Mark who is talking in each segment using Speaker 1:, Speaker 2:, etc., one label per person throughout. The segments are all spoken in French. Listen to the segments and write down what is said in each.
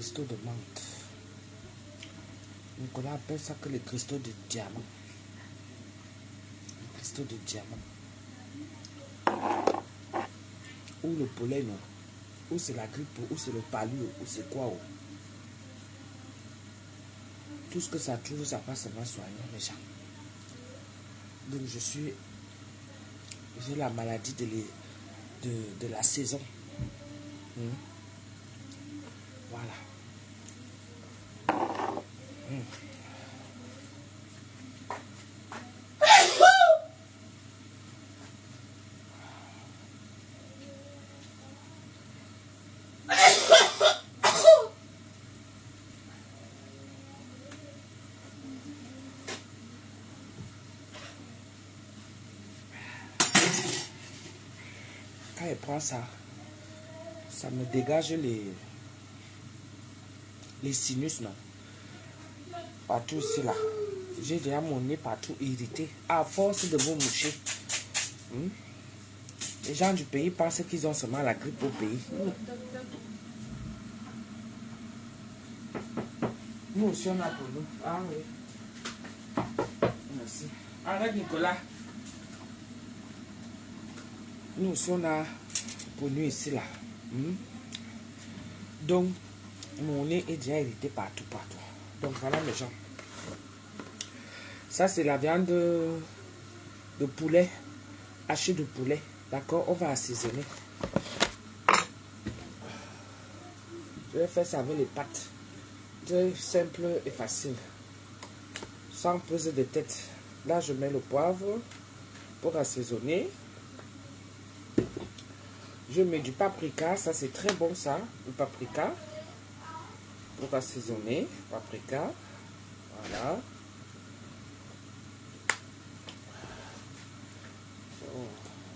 Speaker 1: cristaux de menthe. Nicolas appelle ça que les cristaux de diamant. Les cristaux de diamant. Ou le pollen, ou c'est la grippe, ou c'est le palu, ou c'est quoi. Tout ce que ça trouve, ça passe seulement soigner les gens. Donc j'ai la maladie de la saison. Voilà. Quand elle prend ça, ça me dégage les sinus, non? Partout ici, là. J'ai déjà mon nez partout irrité. À force de vous moucher. Les gens du pays pensent qu'ils ont seulement la grippe au pays. Nous aussi, on a pour nous. Ah oui. Merci. Arrête, Nicolas. Nous aussi, on a pour nous ici, là. Donc, mon nez est déjà irrité partout. Donc, voilà, mes gens. Ça, c'est la viande de poulet. Hachée de poulet. D'accord? On va assaisonner. Je vais faire ça avec les pâtes. Très simple et facile. Sans prise de tête. Là, je mets le poivre pour assaisonner. Je mets du paprika. Ça, c'est très bon, ça. Le paprika. Pour assaisonner. Paprika. Voilà. Oh,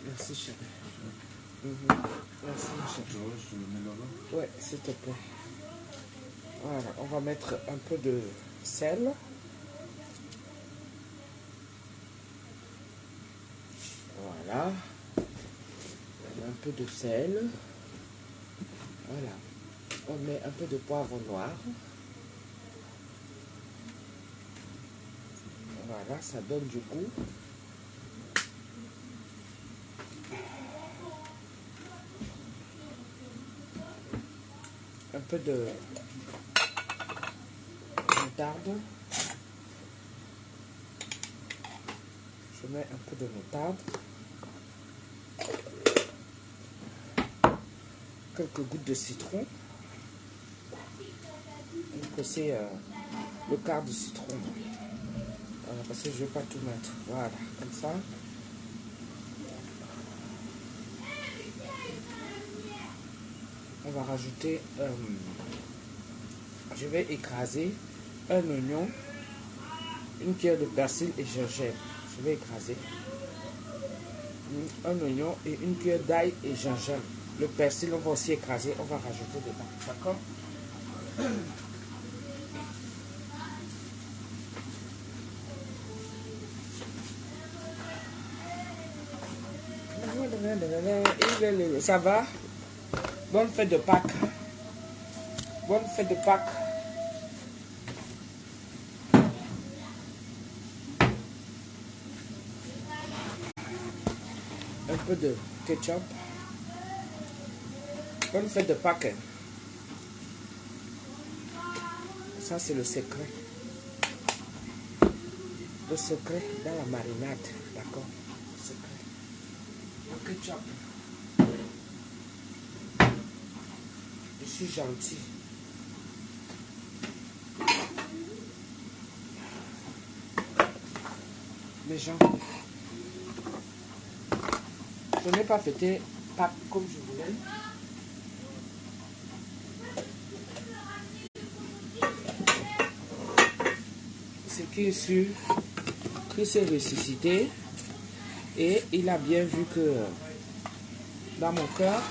Speaker 1: merci, chérie. Merci, chérie. Ouais, s'il te plaît. Voilà, on va mettre un peu de sel. Voilà. Un peu de sel. Voilà. On met un peu de poivre noir. Voilà, ça donne du goût. Un peu de moutarde. Je mets un peu de moutarde. Quelques gouttes de citron. Donc c'est le quart de citron. Voilà, parce que je ne vais pas tout mettre. Voilà, comme ça. On va rajouter, je vais écraser un oignon, une cuillère de persil et gingembre. Je vais écraser un oignon et une cuillère d'ail et gingembre. Le persil, on va aussi écraser, on va rajouter dedans. D'accord? Ça va? Bonne fête de Pâques. Bonne fête de Pâques. Un peu de ketchup. Bonne fête de Pâques. Ça, c'est le secret. Le secret dans la marinade. D'accord? Le secret. Le ketchup. Je suis gentil. Les gens, je n'ai pas fêté Pâques comme je voulais. Ce qui est sûr, Christ est ressuscité et il a bien vu que dans mon cœur,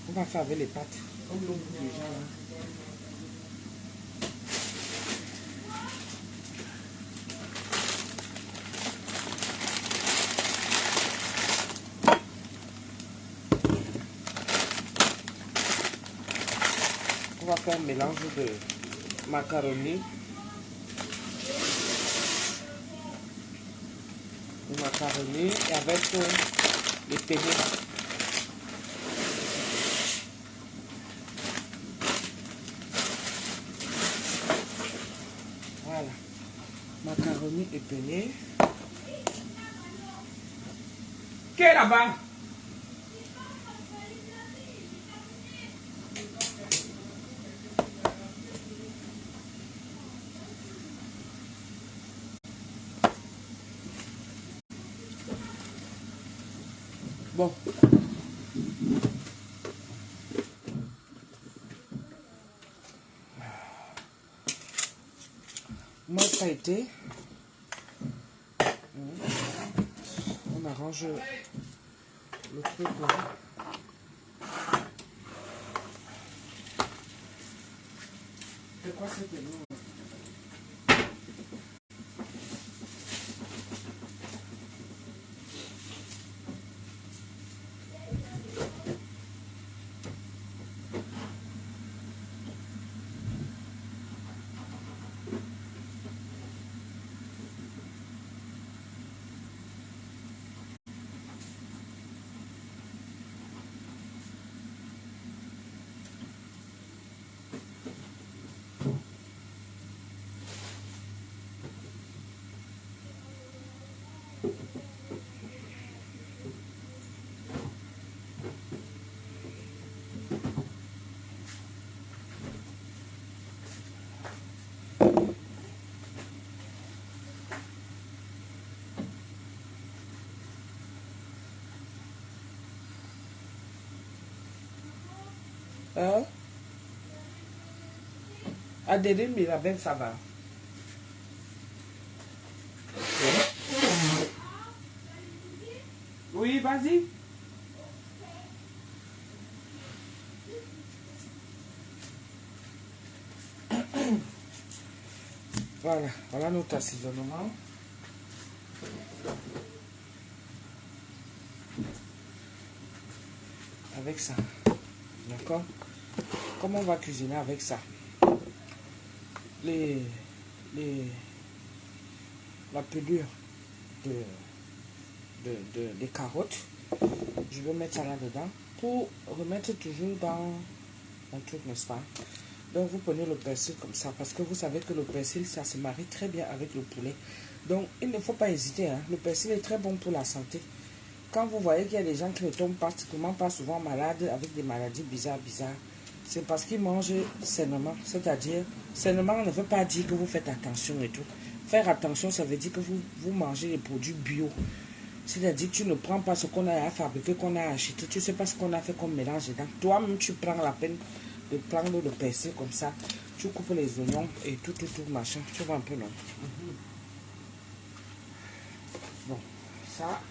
Speaker 1: on va faire avec les pâtes. Comme beaucoup de gens. faire un mélange de macaroni. Le macaroni et avec les penne. Voilà. Macaroni et penne. Qui est là-bas? Bon. Moi, ça a été. On arrange le truc là. C'est quoi cette énorme? Hein? Adélie Mirabel, ça va. Oui, vas-y. Voilà, voilà notre assaisonnement. Avec ça. D'accord? Comment on va cuisiner avec ça? La pelure des carottes. Je vais mettre ça là-dedans pour remettre toujours dans un truc, n'est-ce pas? Donc vous prenez le persil comme ça parce que vous savez que le persil ça se marie très bien avec le poulet. Donc il ne faut pas hésiter, hein. Le persil est très bon pour la santé. Quand vous voyez qu'il y a des gens qui ne tombent particulièrement pas souvent malades avec des maladies bizarres, c'est parce qu'ils mangent sainement. C'est-à-dire, sainement ne veut pas dire que vous faites attention et tout. Faire attention, ça veut dire que vous mangez les produits bio. C'est-à-dire que tu ne prends pas ce qu'on a à fabriquer, qu'on a acheté. Tu ne sais pas ce qu'on a fait comme mélange dedans. Toi-même, tu prends la peine de prendre le persil comme ça. Tu coupes les oignons et tout, machin. Tu vois un peu, non? Bon, ça...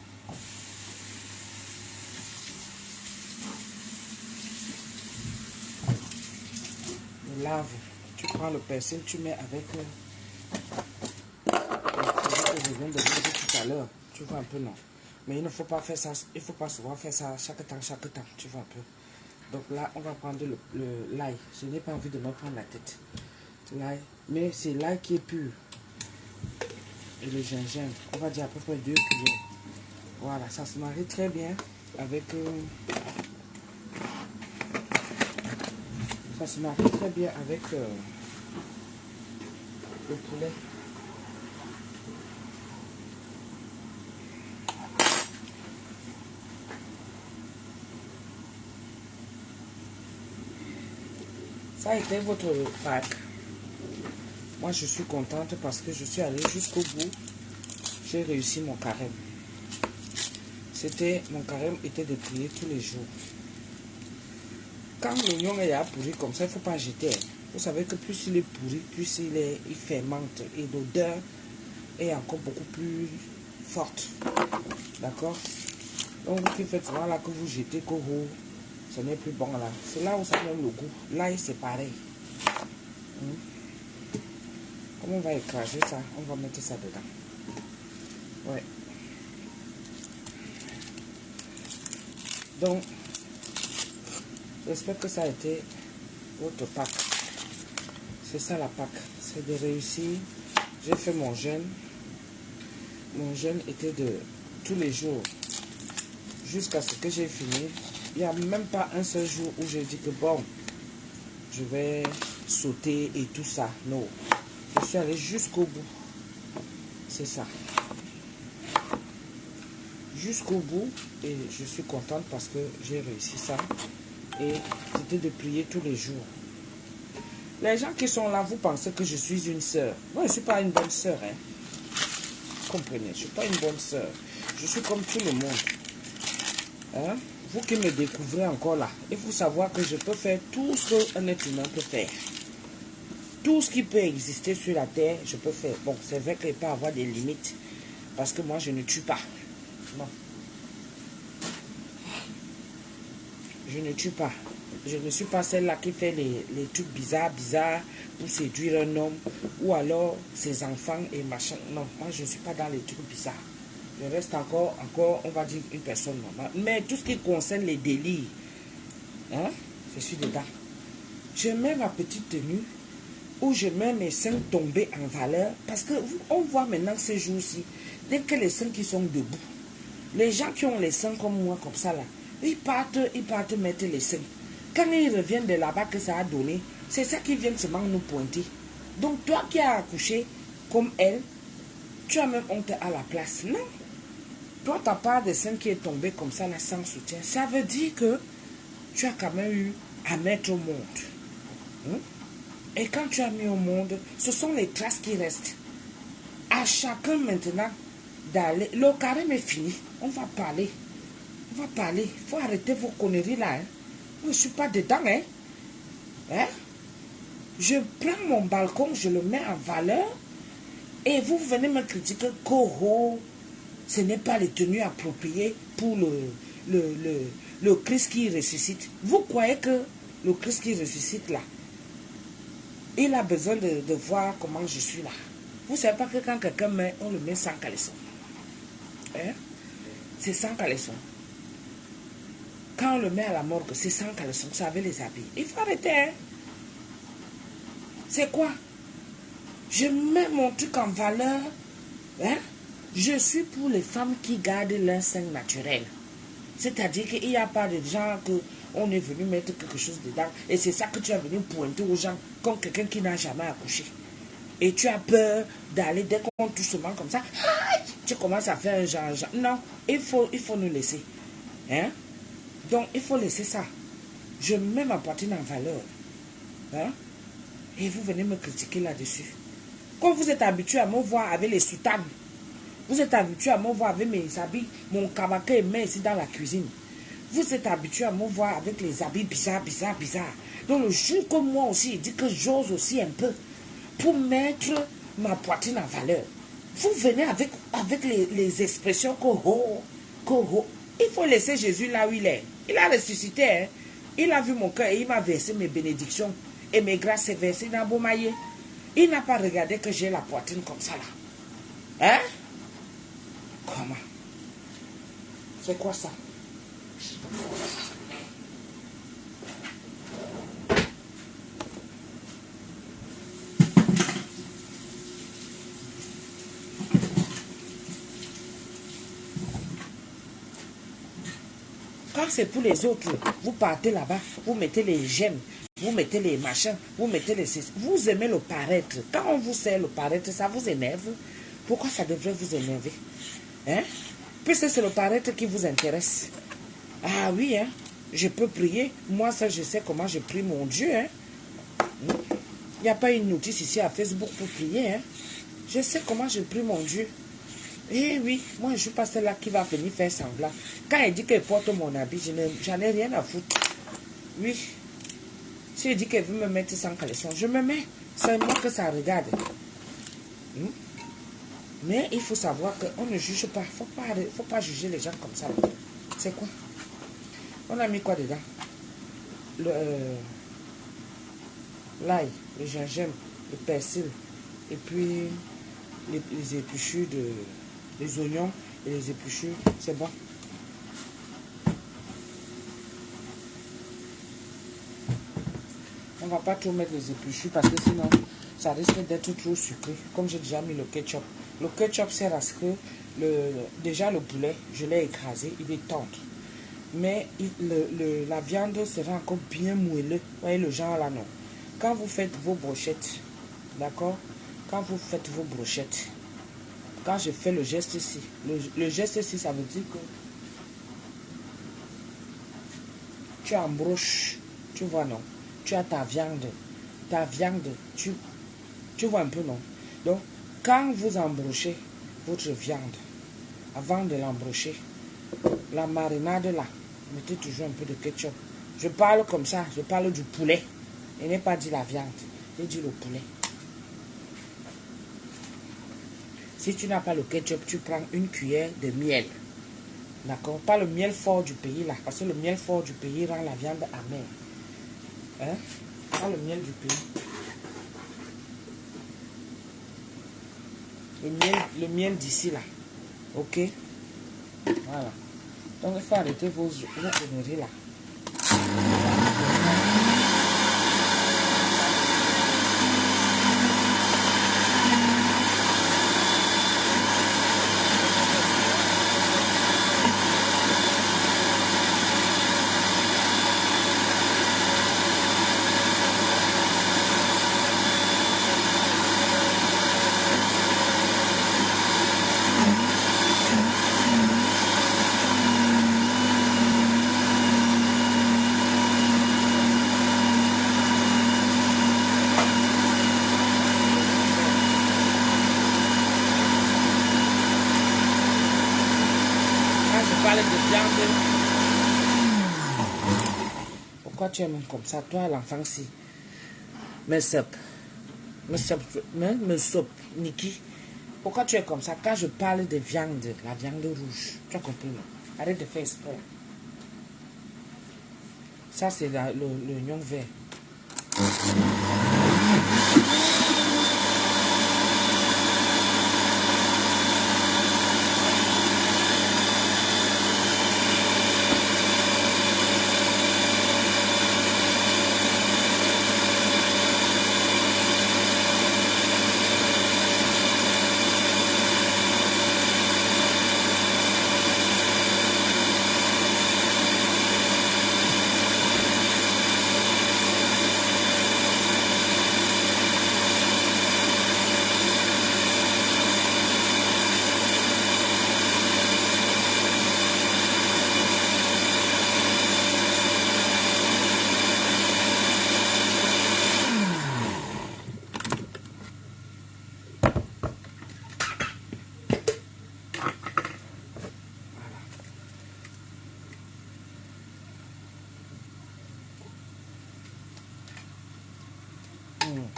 Speaker 1: lave, tu prends le persil, tu mets avec le que je viens de manger tout à l'heure, tu vois un peu, non? Mais il ne faut pas faire ça, il faut pas souvent faire ça chaque temps, tu vois un peu. Donc là, on va prendre l'ail. Je n'ai pas envie de me prendre la tête. L'ail, mais c'est l'ail qui est pur. Et le gingembre, on va dire à peu près 2 cuillères. Voilà, ça se marie très bien avec... ça se marie très bien avec le poulet. Ça a été votre Pâques. Moi, je suis contente parce que je suis allée jusqu'au bout. J'ai réussi mon carême. Mon carême était de prier tous les jours. Quand l'oignon est à pourri comme ça, il ne faut pas jeter. Vous savez que plus il est pourri, plus il fermente. Et l'odeur est encore beaucoup plus forte. D'accord? Donc, vous qui faites souvent là que vous jetez, que ce n'est plus bon là. C'est là où ça donne le goût. Là, c'est pareil. Comme on va écraser ça, on va mettre ça dedans. Ouais. Donc, j'espère que ça a été votre Pâques. C'est ça la Pâque. C'est de réussir. J'ai fait mon jeûne. Mon jeûne était de tous les jours. Jusqu'à ce que j'ai fini. Il n'y a même pas un seul jour où j'ai dit que bon, je vais sauter et tout ça. Non. Je suis allée jusqu'au bout. C'est ça. Jusqu'au bout. Et je suis contente parce que j'ai réussi ça. Et c'était de prier tous les jours. Les gens qui sont là, vous pensez que je suis une sœur. Moi, je ne suis pas une bonne sœur. Hein. Comprenez, je ne suis pas une bonne sœur. Je suis comme tout le monde. Hein? Vous qui me découvrez encore là, il faut savoir que je peux faire tout ce qu'un être humain peut faire. Tout ce qui peut exister sur la terre, je peux faire. Bon, c'est vrai qu'il peut y avoir des limites. Parce que moi, je ne tue pas. Non. Je ne tue pas. Je ne suis pas celle-là qui fait les trucs bizarres, ou séduire un homme, ou alors ses enfants et machin. Non, moi, je ne suis pas dans les trucs bizarres. Je reste encore, on va dire, une personne normale. Mais tout ce qui concerne les délires, hein, je suis dedans. Je mets ma petite tenue, où je mets mes seins tombés en valeur, parce que on voit maintenant ces jours-ci, dès que les seins qui sont debout, les gens qui ont les seins comme moi, comme ça là, ils partent mettre les seins. Quand ils reviennent de là-bas que ça a donné, c'est ça qui vient seulement nous pointer. Donc toi qui as accouché comme elle, tu as même honte à la place. Non. Toi, ta part de sein qui est tombée comme ça là sans soutien, ça veut dire que tu as quand même eu à mettre au monde. Hein? Et quand tu as mis au monde, ce sont les traces qui restent. À chacun maintenant d'aller. Le carême est fini. On va parler. On va parler. Il faut arrêter vos conneries là. Hein? Je ne suis pas dedans. Hein? Hein? Je prends mon balcon, je le mets en valeur. Et vous venez me critiquer que ce n'est pas les tenues appropriées pour le Christ qui ressuscite. Vous croyez que le Christ qui ressuscite là, il a besoin de voir comment je suis là. Vous ne savez pas que quand quelqu'un meurt, on le met sans caleçon. Hein? C'est sans caleçon. Quand on le met à la morgue, c'est sans caleçon, ça avait les habits. Il faut arrêter. Hein? C'est quoi? Je mets mon truc en valeur. Hein? Je suis pour les femmes qui gardent leur sein naturel. C'est-à-dire qu'il n'y a pas de gens qu'on est venu mettre quelque chose dedans. Et c'est ça que tu as venu pointer aux gens comme quelqu'un qui n'a jamais accouché. Et tu as peur d'aller, dès qu'on touche seulement comme ça, tu commences à faire un genre. Non, il faut nous laisser. Hein? Donc, il faut laisser ça. Je mets ma poitrine en valeur. Hein? Et vous venez me critiquer là-dessus. Quand vous êtes habitué à me voir avec les soutanes, vous êtes habitué à me voir avec mes habits, mon kabaké et main ici dans la cuisine. Vous êtes habitué à me voir avec les habits bizarres. Donc le jour que moi aussi, il dit que j'ose aussi un peu pour mettre ma poitrine en valeur. Vous venez avec les expressions que il faut laisser Jésus là où il est. Il a ressuscité. Hein? Il a vu mon cœur et il m'a versé mes bénédictions. Et mes grâces s'est versées dans Bomaye. Il n'a pas regardé que j'ai la poitrine comme ça là. Hein? Comment? C'est quoi ça? Quand c'est pour les autres, vous partez là-bas, vous mettez les j'aime, vous mettez les machins, vous mettez les... Vous aimez le paraître. Quand on vous sert le paraître, ça vous énerve. Pourquoi ça devrait vous énerver? Hein? Puisque c'est le paraître qui vous intéresse. Ah oui, hein? Je peux prier. Moi, ça, je sais comment je prie mon Dieu. Hein? Il n'y a pas une notice ici à Facebook pour prier. Hein? Je sais comment je prie mon Dieu. Eh oui, moi je ne suis pas celle-là qui va venir faire semblant. Quand elle dit qu'elle porte mon habit, j'en ai rien à foutre. Oui. Si elle dit qu'elle veut me mettre sans caleçon, je me mets. C'est moi que ça regarde. Mais il faut savoir qu'on ne juge pas. Il ne faut pas juger les gens comme ça. C'est quoi? On a mis quoi dedans? L'ail, le gingembre, le persil, et puis les épluchures les oignons et les épluchures, c'est bon. On va pas trop mettre les épluchures parce que sinon, ça risque d'être trop sucré. Comme j'ai déjà mis le ketchup. Le ketchup sert à ce que, déjà le poulet, je l'ai écrasé, il est tendre. Mais la viande sera encore bien moelleux. Vous voyez le genre là, non? Quand vous faites vos brochettes, d'accord? Quand vous faites vos brochettes, quand je fais le geste ici, le geste ici, ça veut dire que tu embroches, tu vois, non? Tu as ta viande, tu vois un peu, non? Donc, quand vous embrochez votre viande, avant de l'embrocher, la marinade là, mettez toujours un peu de ketchup. Je parle comme ça, je parle du poulet. Je n'ai pas dit la viande, j'ai dit le poulet. Si tu n'as pas le ketchup, tu prends une cuillère de miel. D'accord? Pas le miel fort du pays là, parce que le miel fort du pays rend la viande amère. Hein? Pas le miel du pays. Le miel d'ici là. Ok? Voilà. Donc il faut arrêter vos conneries là. Pourquoi tu aimes comme ça, toi, l'enfant-ci? Me sop, Niki. Pourquoi tu es comme ça? Quand je parle de viande, la viande rouge, tu as compris, non? Arrête de faire exprès. Ça, c'est l'oignon vert.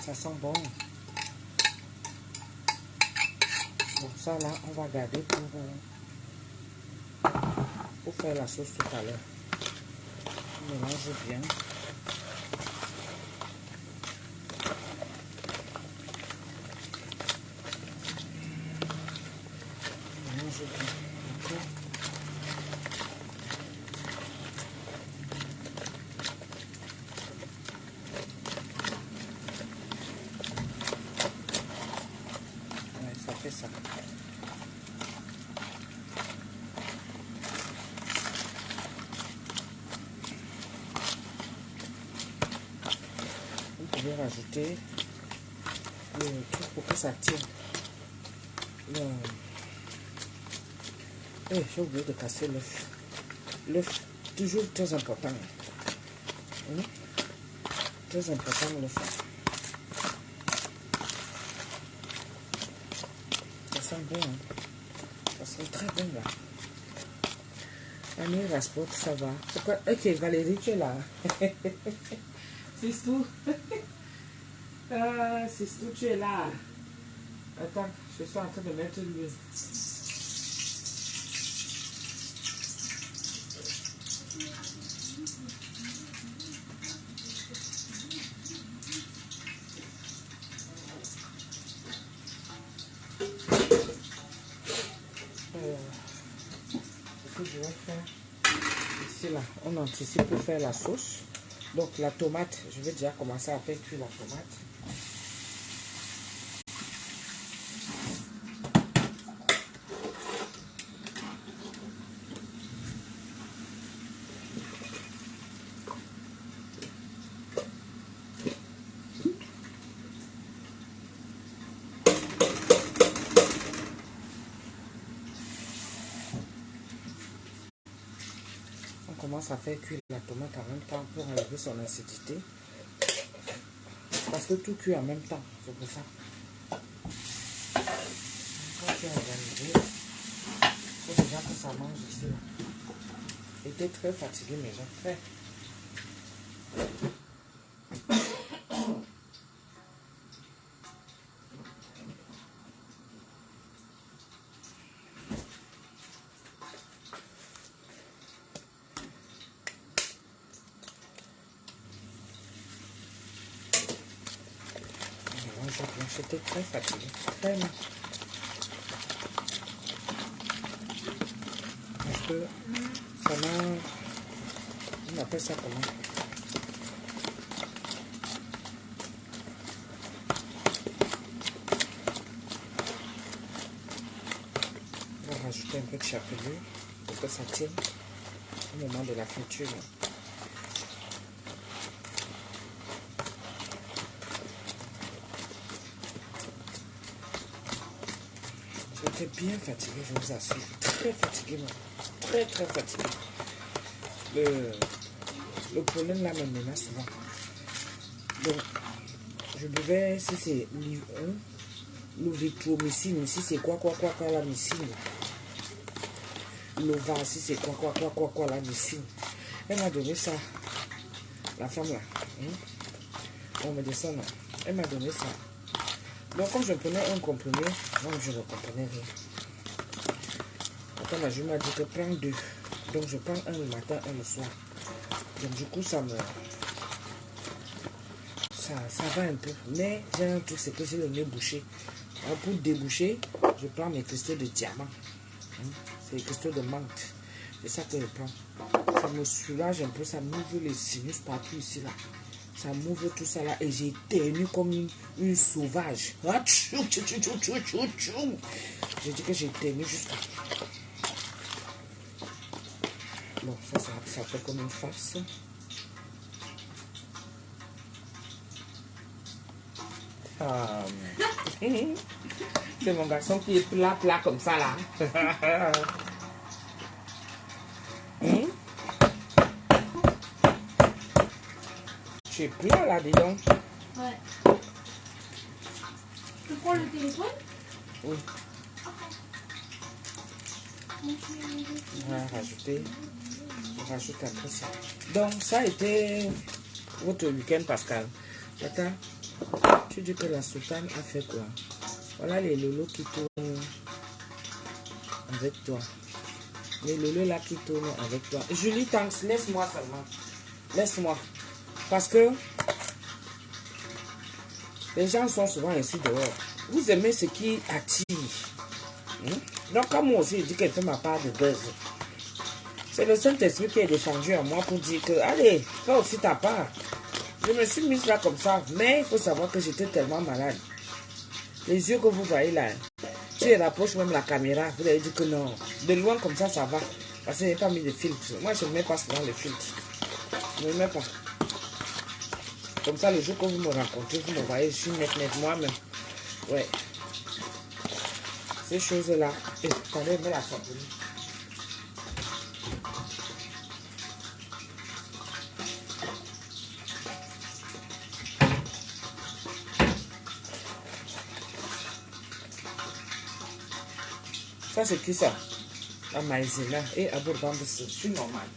Speaker 1: Ça sent bon. Bon, ça là, on va garder pour faire la sauce tout à l'heure. On mélange bien. On mélange bien. D'accord. Ça fait ça. Vous pouvez rajouter le truc pour que ça tienne. J'ai oublié de casser l'œuf. L'œuf, toujours très important. Très important l'œuf. Ça sent bon, hein? Ça sent très bon là. Annie Rasport, ça va. Pourquoi? Ok, Valérie, tu es là. C'est tout. C'est tout, tu es là. Attends, je suis en train de mettre l'huile. Ce que je vais faire ici là, on anticipe pour faire la sauce. Donc la tomate, je vais déjà commencer à faire cuire la tomate. On commence à faire cuire la tomate en même temps pour enlever son acidité. Parce que tout cuit en même temps, c'est pour ça. Quand tu as organisé, il faut déjà que ça mange ici. J'étais très fatiguée, mais j'ai fait. J'étais très fatiguée, vraiment. Parce que ça m'a... On appelle ça comment? On va rajouter un peu de chapelure pour que ça tienne au moment de la friture. J'étais bien fatiguée, je vous assure. Très fatiguée, même. Très, très fatiguée. Le pollen là me menace souvent. Donc, je buvais, si c'est l'ovitromycine, si c'est quoi la mycine. L'ova, si c'est quoi la mycine. Elle m'a donné ça. La femme là. On me descend là. Elle m'a donné ça. Donc, quand je prenais un comprimé, donc je ne comprenais rien. Attends, je m'a dit que prends 2. Donc, je prends un le matin, un le soir. Donc, du coup, ça va un peu. Mais j'ai un truc, c'est que j'ai le nez bouché. Alors, pour déboucher, je prends mes cristaux de diamant. C'est les cristaux de menthe. C'est ça que je prends. Ça me soulage un peu, ça m'ouvre les sinus partout ici là. Ça m'ouvre tout ça là et j'ai éternué comme une sauvage. J'ai dit que j'ai éternué jusqu'à... Bon, ça fait comme une farce. C'est mon garçon qui est plat comme ça là. Tu es plat là, dis donc.
Speaker 2: Ouais. Tu prends le téléphone?
Speaker 1: Oui. On va rajouter. On rajoute un peu ça. Donc, ça a été votre week-end, Pascal. Tata, tu dis que la soutane a fait quoi? Voilà les lolos qui tournent avec toi. Les lolos là qui tournent avec toi. Julie Tanks, laisse-moi seulement. Laisse-moi. Parce que les gens sont souvent ici dehors. Vous aimez ce qui attire. Donc, comme moi aussi, je dis qu'elle fait ma part de buzz. C'est le Saint-Esprit qui est descendu à moi pour dire que, allez, fais aussi ta part. Je me suis mise là comme ça, mais il faut savoir que j'étais tellement malade. Les yeux que vous voyez là, si je rapproche même la caméra, vous allez dire que non. De loin comme ça, ça va. Parce que je n'ai pas mis de filtre. Moi, je ne mets pas souvent le filtre. Je ne mets pas. Comme ça, le jour que vous me rencontrez, vous me voyez, je suis net moi-même. Ouais. Ces choses-là. Attendez, mets la chapelure. Ça, c'est qui ça? La maïzena et abordant de ce. Je suis normal.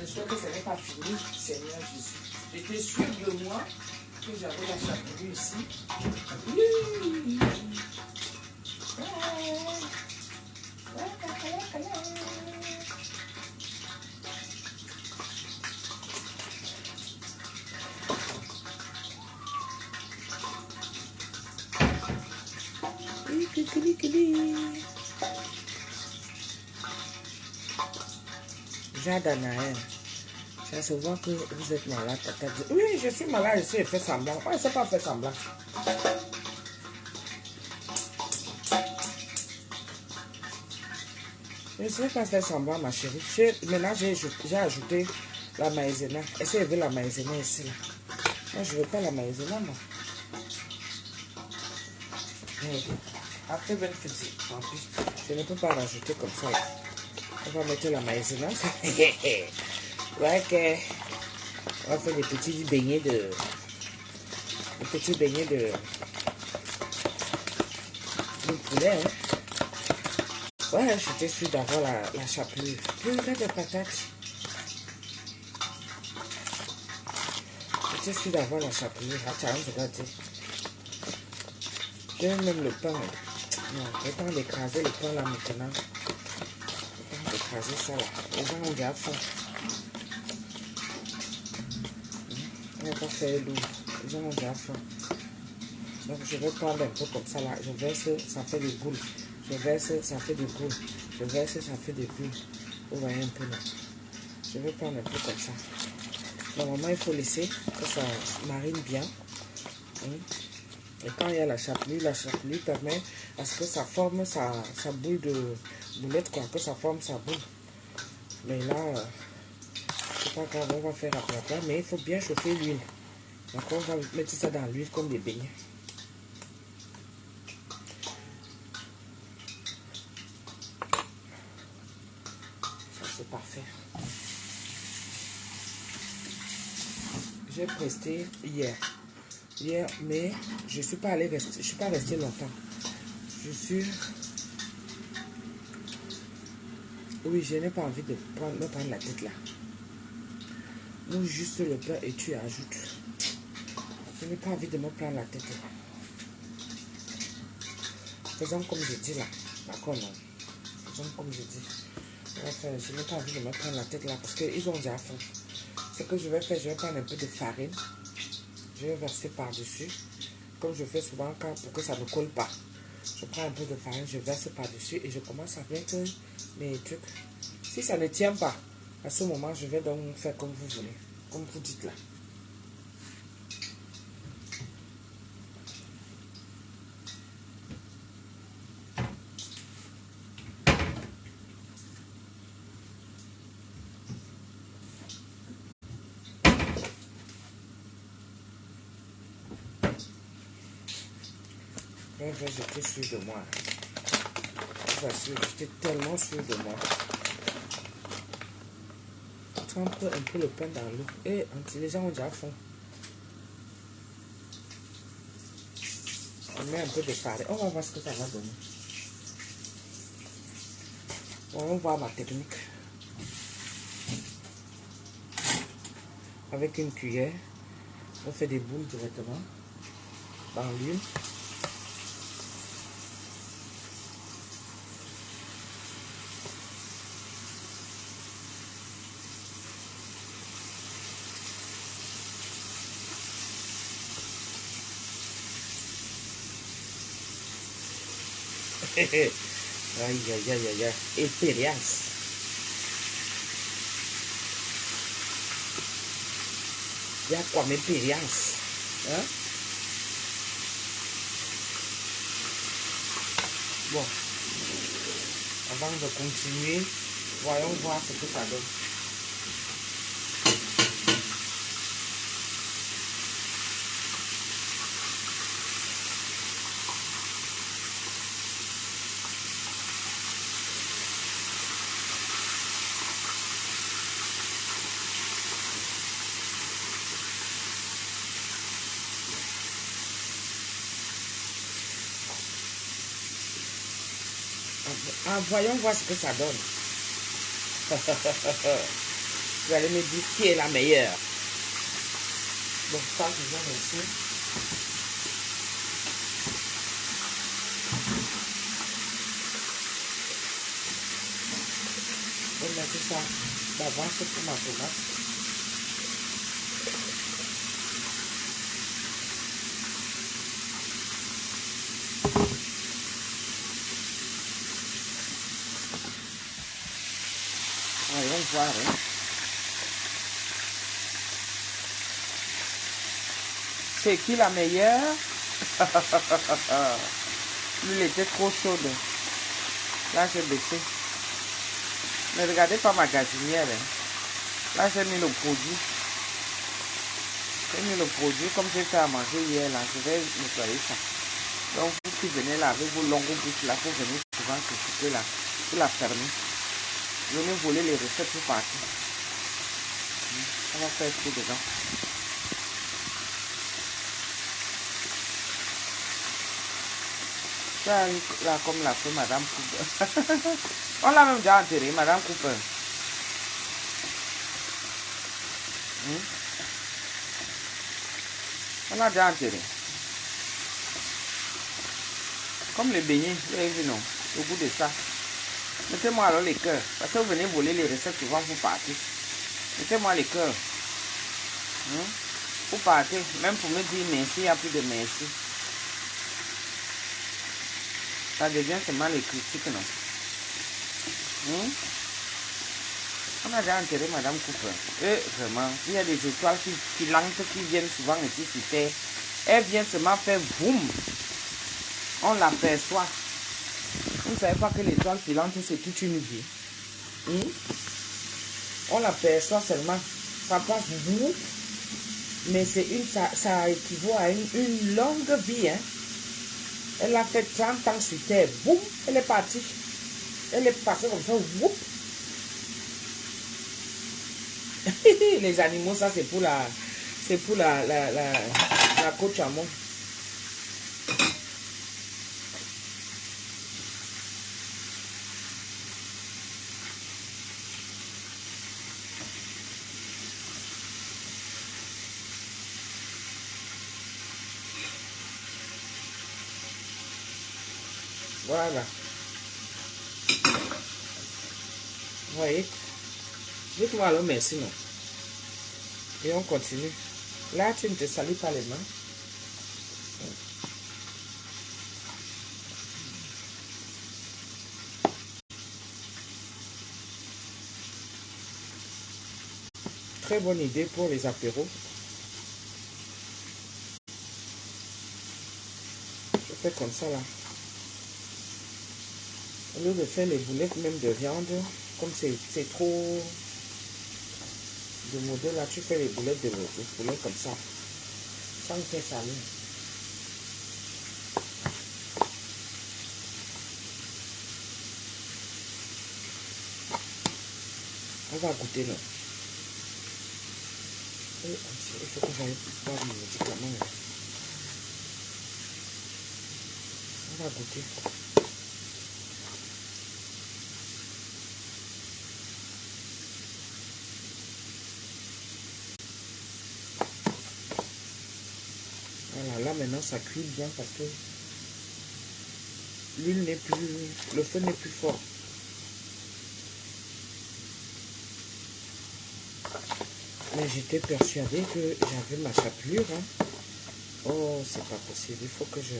Speaker 1: J'espère que ce n'est pas fini, Seigneur Jésus. J'étais sûr de moi que j'avais la chapelure ici. Jardanaël. Ça se voit que vous êtes malade. Tata dit, oui, je suis malade ici, elle fait semblant. Ouais, c'est pas fait semblant. Je ne sais pas faire semblant, ma chérie. Maintenant, j'ai ajouté la maïzena. Est-ce qu'elle veut la maïzena ici, là? Moi, je ne veux pas la maïzena, moi. Après 20 petits, tant pis. Je ne peux pas rajouter comme ça, là. On va mettre la maïzena. Ouais, ok. On va faire des petits beignets de... Des petits beignets de poulet, hein. Ouais, j'étais sûre d'avoir la chapelure. Purée de patates. J'étais sûre d'avoir la chapelure. Attends, regardez. J'aime même le pain. Non, le temps d'écraser le pain là maintenant. Le temps d'écraser ça là. Les gens ont déjà faim. On va pas faire lourd. Les gens ont déjà faim. Donc je vais prendre un peu comme ça là. Je verse, ça fait des boules. Je verse, ça fait des boules. Je verse, ça fait des bulles. Vous voyez un peu là. Je vais prendre un peu comme ça. Normalement, il faut laisser que ça marine bien. Et quand il y a la chapelure permet à ce que ça forme sa boule de boulette, quoi. Que ça forme sa boule. Mais là, c'est pas grave, on va faire après. Mais il faut bien chauffer l'huile. Donc on va mettre ça dans l'huile comme des beignets. C'est parfait. J'ai presté hier, mais je suis pas resté longtemps. Oui, je n'ai pas envie de me prendre la tête là. Nous juste le pain et tu ajoutes. Je n'ai pas envie de me prendre la tête là. Faisons comme je dis là. D'accord, non. Faisons comme je dis. Je n'ai pas envie de me prendre la tête là parce qu'ils ont déjà faim. Ce que je vais faire, je vais prendre un peu de farine. Je vais verser par-dessus. Comme je fais souvent pour que ça ne colle pas. Je prends un peu de farine, je verse par-dessus et je commence à mettre mes trucs. Si ça ne tient pas, à ce moment, je vais donc faire comme vous voulez. Comme vous dites là. J'étais sûre de moi. Je vous assure, j'étais tellement sûre de moi. Trempe un peu le pain dans l'eau. Et les gens ont déjà faim. On met un peu de farine. On va voir ce que ça va donner. On va voir ma technique. Avec une cuillère, on fait des boules directement dans l'huile. Aïe, aïe, aïe, aïe, aïe. Expérience. Il y a quoi, expérience? Hein? Bon. Avant de continuer, voyons voir ce que ça donne. Ah, voyons voir ce que ça donne. Vous allez me dire qui est la meilleure. Bon, ça, je viens ici. Je vais mettre ça d'avance pour ma tomate. Voyons voir. Hein. C'est qui la meilleure? L'huile était trop chaude. Là, j'ai baissé. Ne regardez pas ma gazinière. Hein. Là, j'ai mis le produit. J'ai mis le produit comme j'ai fait à manger hier. Là, je vais nettoyer ça. Donc, vous qui venez là avec vos longues bouches là, pour venir souvent critiquer là, pour la fermer. Venez voler les recettes pour partir. On va faire tout dedans. Ça, là, comme l'a fait Madame Cooper. On l'a même déjà enterré, Madame Cooper. On l'a déjà enterré. Comme les beignets, vous avez vu, non? Au bout de ça. Mettez-moi alors les cœurs. Parce que vous venez voler les recettes souvent pour partir. Mettez-moi les cœurs. Pour partir. Même pour me dire merci, il n'y a plus de merci. Ça devient seulement les critiques, non? On a déjà enterré Madame Cooper. Et vraiment, il y a des étoiles filantes qui viennent souvent ici sur Terre. Elles viennent seulement faire boum. On l'aperçoit. Vous ne savez pas que l'étoile filante, c'est toute une vie. On l'aperçoit seulement. Ça passe boum. Mais c'est ça équivaut à une longue vie. Hein. Elle a fait 30 ans sur Terre. Boum, elle est partie. Elle est passée comme ça. Boum. Les animaux, ça c'est pour la côte chamon. Voilà. Vous voyez? Dites-moi alors merci, non? Et on continue. Là, tu ne te salis pas les mains. Très bonne idée pour les apéros. Je fais comme ça, là. Au lieu de faire les boulettes même de viande, comme c'est trop de modèle, là, tu fais les boulettes de poulet comme ça. Sans faire salé. On va goûter là. Il faut que j'aille boire mes médicaments. On va goûter. Voilà, là maintenant ça cuit bien parce que l'huile n'est plus, le feu n'est plus fort. Mais j'étais persuadée que j'avais ma chapelure. Hein. Oh, c'est pas possible. Il faut que je...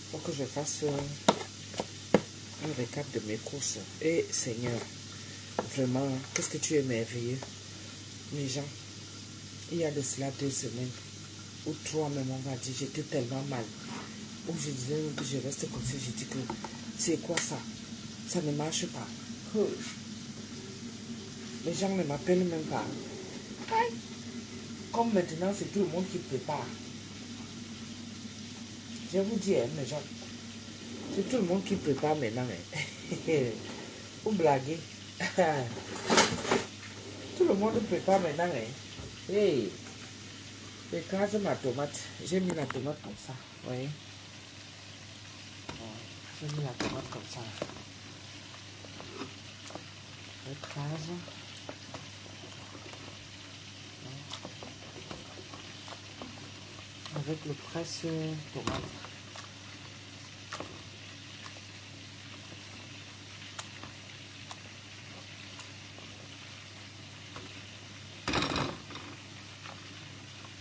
Speaker 1: Il faut que je fasse un récap de mes courses. Et Seigneur, vraiment, qu'est-ce que tu es merveilleux. Mes gens, il y a de cela 2 semaines, ou 3 même, on va dire, j'étais tellement mal. Où je disais que je reste comme ça, je dis que c'est quoi ça? Ça ne marche pas. Les gens ne m'appellent même pas. Comme maintenant, c'est tout le monde qui prépare. Je vous dis, hein, mes gens, c'est tout le monde qui prépare maintenant. Hein. Vous blaguez. Tout le monde prépare maintenant. Hein. Hey, j'écrase ma tomate. J'ai mis la tomate comme ça. Vous voyez? J'ai mis la tomate comme ça. J'écrase. Avec le presse tomate.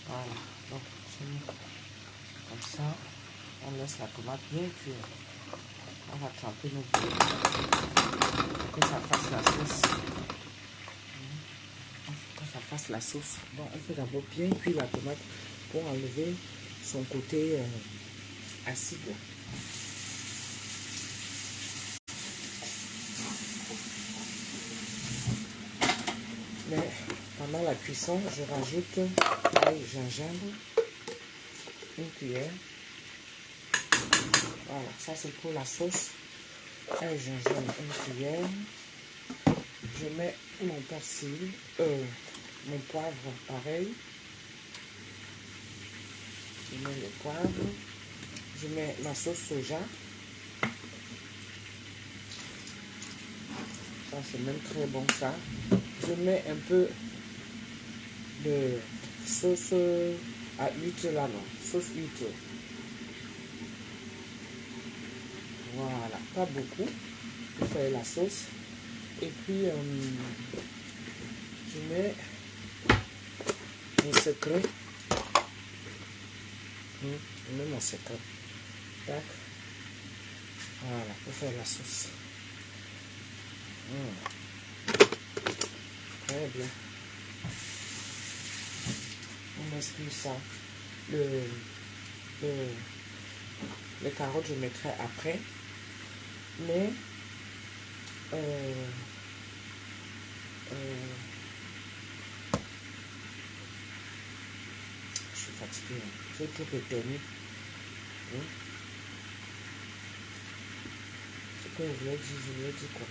Speaker 1: Voilà, donc j'ai mis laisse la tomate bien cuire. On va tremper nos boulettes pour que ça fasse la sauce. Que ça fasse la sauce. Bon, on fait d'abord bien cuire la tomate pour enlever son côté acide. Mais pendant la cuisson, je rajoute l'ail gingembre, une cuillère. Voilà, ça c'est pour la sauce. Ail gingembre, une cuillère. Je mets mon persil, mon poivre, pareil. Je mets le poivre. Je mets ma sauce soja. Ça c'est même très bon ça. Je mets un peu de sauce à huître là, non, sauce huître. Voilà, pas beaucoup pour faire la sauce. Et puis je mets mon secret. Je mets mon secret. Tac. Voilà, pour faire la sauce. Très bien. On exclut ça. Les carottes, je mettrai après. Mais je suis fatiguée. J'ai tout éternué. Ce que je voulais dire quoi.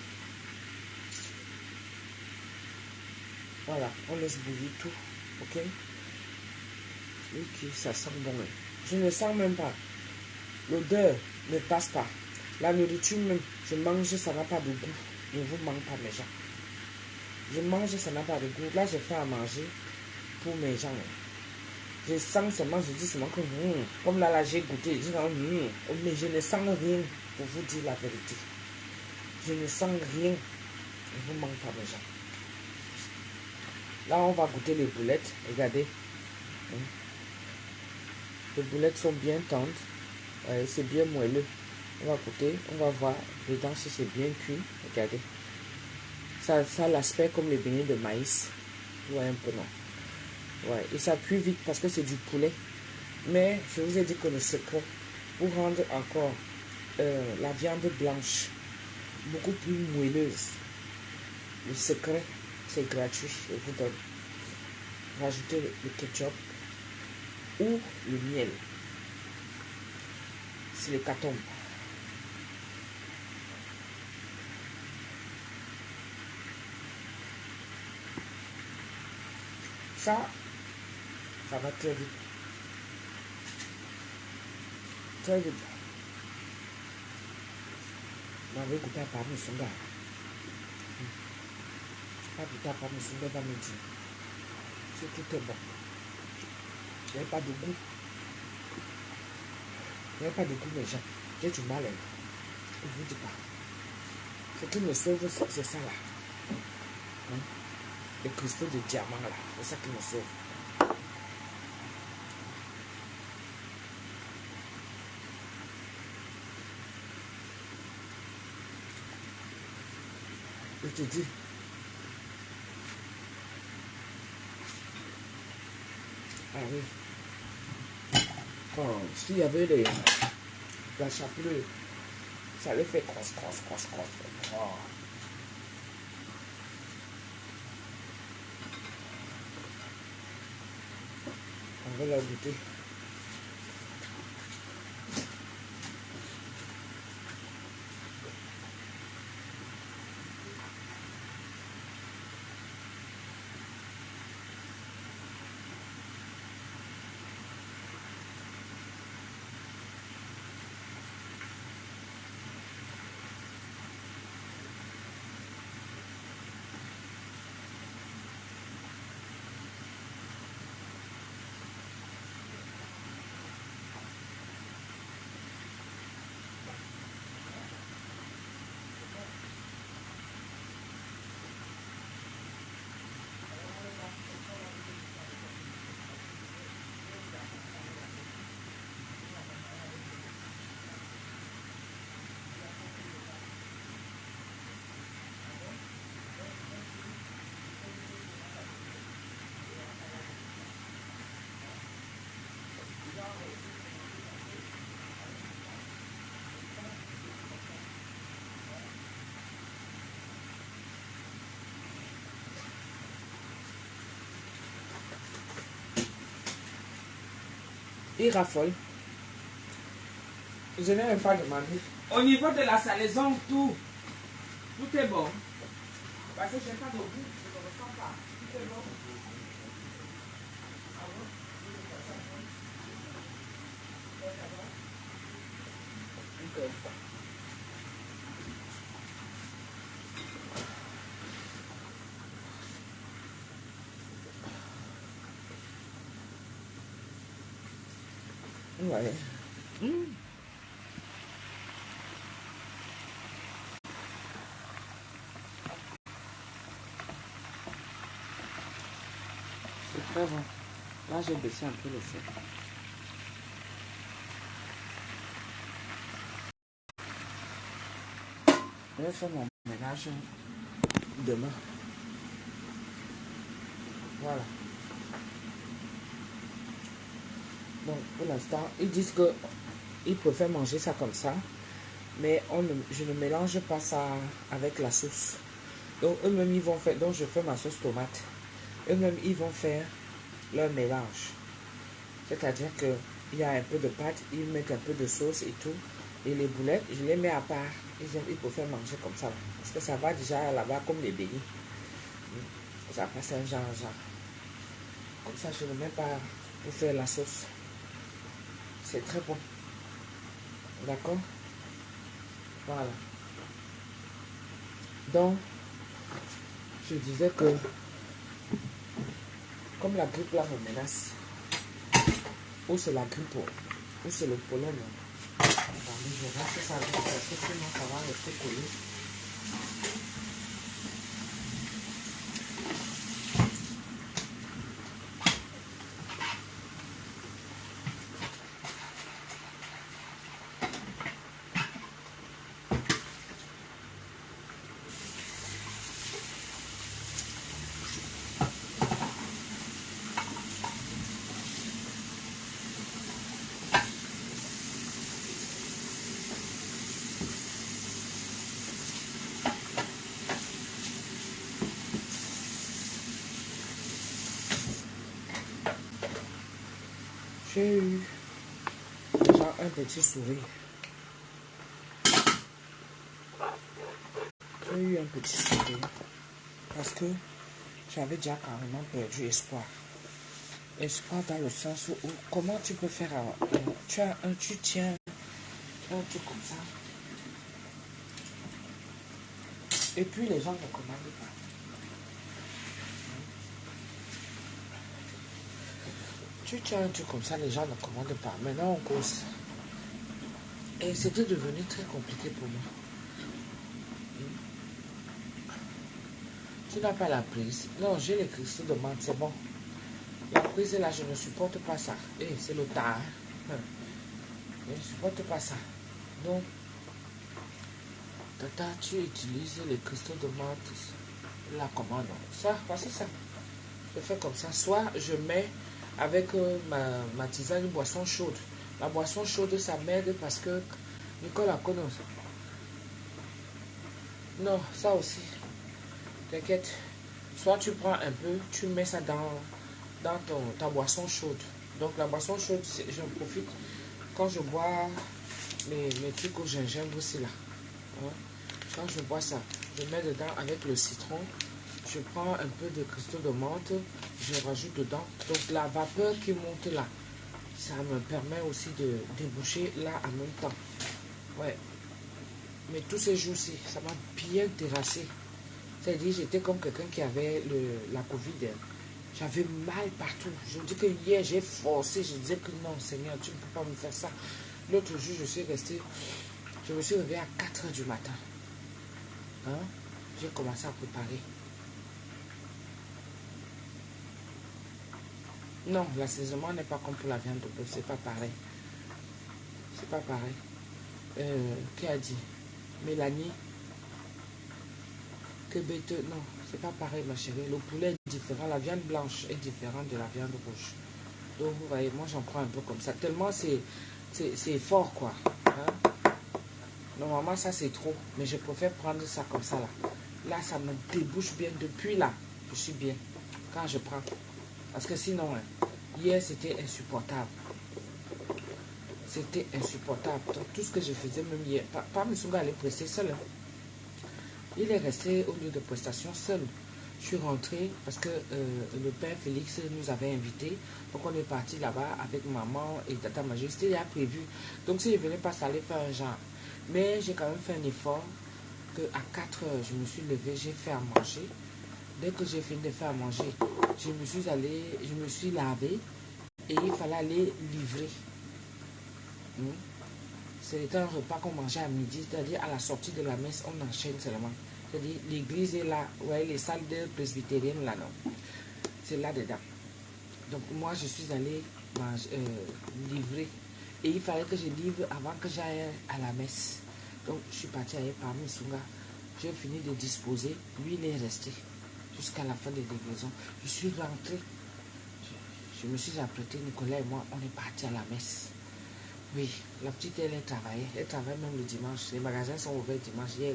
Speaker 1: Voilà, on laisse bouillir tout. Ok? Ok, ça sent bon. Je ne sens même pas. L'odeur ne passe pas. La nourriture même, je mange, ça n'a pas de goût. Ne vous manque pas mes gens. Je mange, ça n'a pas de goût. Là, je fais à manger pour mes gens. Je sens seulement, je dis seulement que comme là, j'ai goûté, je dis mais je ne sens rien pour vous dire la vérité. Je ne sens rien. Ne vous manque pas mes gens. Là, on va goûter les boulettes. Regardez. Les boulettes sont bien tendres. C'est bien moelleux. On va goûter. On va voir dedans si c'est bien cuit. Regardez. Ça a l'aspect comme les beignets de maïs. Ouais, un peu non. Ouais. Et ça cuit vite parce que c'est du poulet. Mais je vous ai dit que le secret, pour rendre encore la viande blanche beaucoup plus moelleuse, le secret, c'est gratuit. Je vous donne. Rajoutez le ketchup ou le miel. C'est l'hécatombe. Ça va très vite. Très vite. On va goûter à parmesan. Pas goûter à parmesan, va me dire. C'est tout est bon. Il n'y a pas de goût. Il n'y a pas de goût, mes gens. J'ai du mal. Je ne vous dis pas. Ce qui me sauve, c'est ça là. Les cristaux de diamant là. C'est ça qui me sauve. Je te dis. Ah oui. Quand s'il y avait la chapelure, ça allait faire crosse. Oh. On va la goûter. il raffole. Je n'ai même pas demandé. Au niveau de la salaison, tout est bon. Parce que je n'ai pas de goût, je ne ressens pas. Tout est bon. Ok. Ouais. C'est très bon. Là, j'ai baissé un peu le feu. Je vais faire mon ménage demain. Voilà. Donc, pour l'instant, ils disent qu'ils préfèrent manger ça comme ça. Mais je ne mélange pas ça avec la sauce. Donc, eux-mêmes, ils vont faire... Donc, je fais ma sauce tomate. Eux-mêmes, ils vont faire leur mélange. C'est-à-dire qu'il y a un peu de pâte, ils mettent un peu de sauce et tout. Et les boulettes, je les mets à part. Ils préfèrent manger comme ça. Parce que ça va déjà là-bas comme les beignets. Ça passe un genre. Comme ça, je ne mets pas pour faire la sauce. C'est très bon. D'accord? Voilà. Donc, je disais que comme la grippe là me menace, ou c'est la grippe, ou c'est le pollen. Attendez, je vais rester ça avec parce que sinon ça va rester collé. J'ai eu déjà un petit sourire. J'ai eu un petit sourire parce que j'avais déjà carrément perdu espoir. Espoir dans le sens où comment tu peux faire tu tiens un truc comme ça et puis les gens ne commandent pas. Tu tiens un truc comme ça, les gens ne commandent pas. Maintenant on cause. Et c'était devenu très compliqué pour moi. Tu n'as pas la prise. Non, j'ai les cristaux de menthe, c'est bon. La prise là, je ne supporte pas ça. Et c'est le tard. Je ne supporte pas ça. Donc, tata, tu utilises les cristaux de menthe. La commande. Ça, voici ça. Je fais comme ça. Soit je mets avec ma tisane une boisson chaude. La boisson chaude, ça m'aide parce que Nicolas connaît. Non, ça aussi. T'inquiète. Soit tu prends un peu, tu mets ça dans ta boisson chaude. Donc la boisson chaude, j'en profite quand je bois mes trucs au gingembre aussi là. Hein? Quand je bois ça, je mets dedans avec le citron. Je prends un peu de cristaux de menthe, je rajoute dedans. Donc la vapeur qui monte là, ça me permet aussi de déboucher là en même temps. Ouais. Mais tous ces jours-ci, ça m'a bien terrassé. C'est-à-dire, j'étais comme quelqu'un qui avait la Covid. J'avais mal partout. Je dis que hier, j'ai forcé. Je disais que non, Seigneur, tu ne peux pas me faire ça. L'autre jour, je me suis réveillée à 4 h du matin. Hein? J'ai commencé à préparer. Non, l'assaisonnement n'est pas comme pour la viande de bœuf. C'est pas pareil. C'est pas pareil. Qui a dit? Mélanie? Que bête? Non, c'est pas pareil, ma chérie. Le poulet est différent. La viande blanche est différente de la viande rouge. Donc, vous voyez, moi, j'en prends un peu comme ça. Tellement c'est fort, quoi. Hein? Normalement, ça, c'est trop. Mais je préfère prendre ça comme ça, là. Là, ça me débouche bien. Depuis là, je suis bien. Quand je prends. Parce que sinon, hein, hier, c'était insupportable. C'était insupportable. Donc, tout ce que je faisais, même hier, pas Missunga allait presser seul. Hein. Il est resté au lieu de prestation seul. Je suis rentrée parce que le père Félix nous avait invités. Donc on est parti là-bas avec maman et Tata Magie. C'était déjà prévu. Donc si je ne venais pas, ça allait faire un genre. Mais j'ai quand même fait un effort que à 4 heures, je me suis levée, j'ai fait à manger. Dès que j'ai fini de faire à manger, je me suis lavée et il fallait aller livrer. C'était un repas qu'on mangeait à midi, c'est-à-dire à la sortie de la messe, on enchaîne seulement. C'est-à-dire l'église est là, ouais, les salles de presbytérienne là, non. C'est là-dedans. Donc moi, je suis allée livrer. Et il fallait que je livre avant que j'aille à la messe. Donc je suis partie aller par Missunga. J'ai fini de disposer. Lui, il est resté jusqu'à la fin des livraisons. Je suis rentrée. Je me suis apprêtée, Nicolas et moi, on est partis à la messe. Oui, la petite, elle travaille. Elle travaille même le dimanche. Les magasins sont ouverts dimanche hier.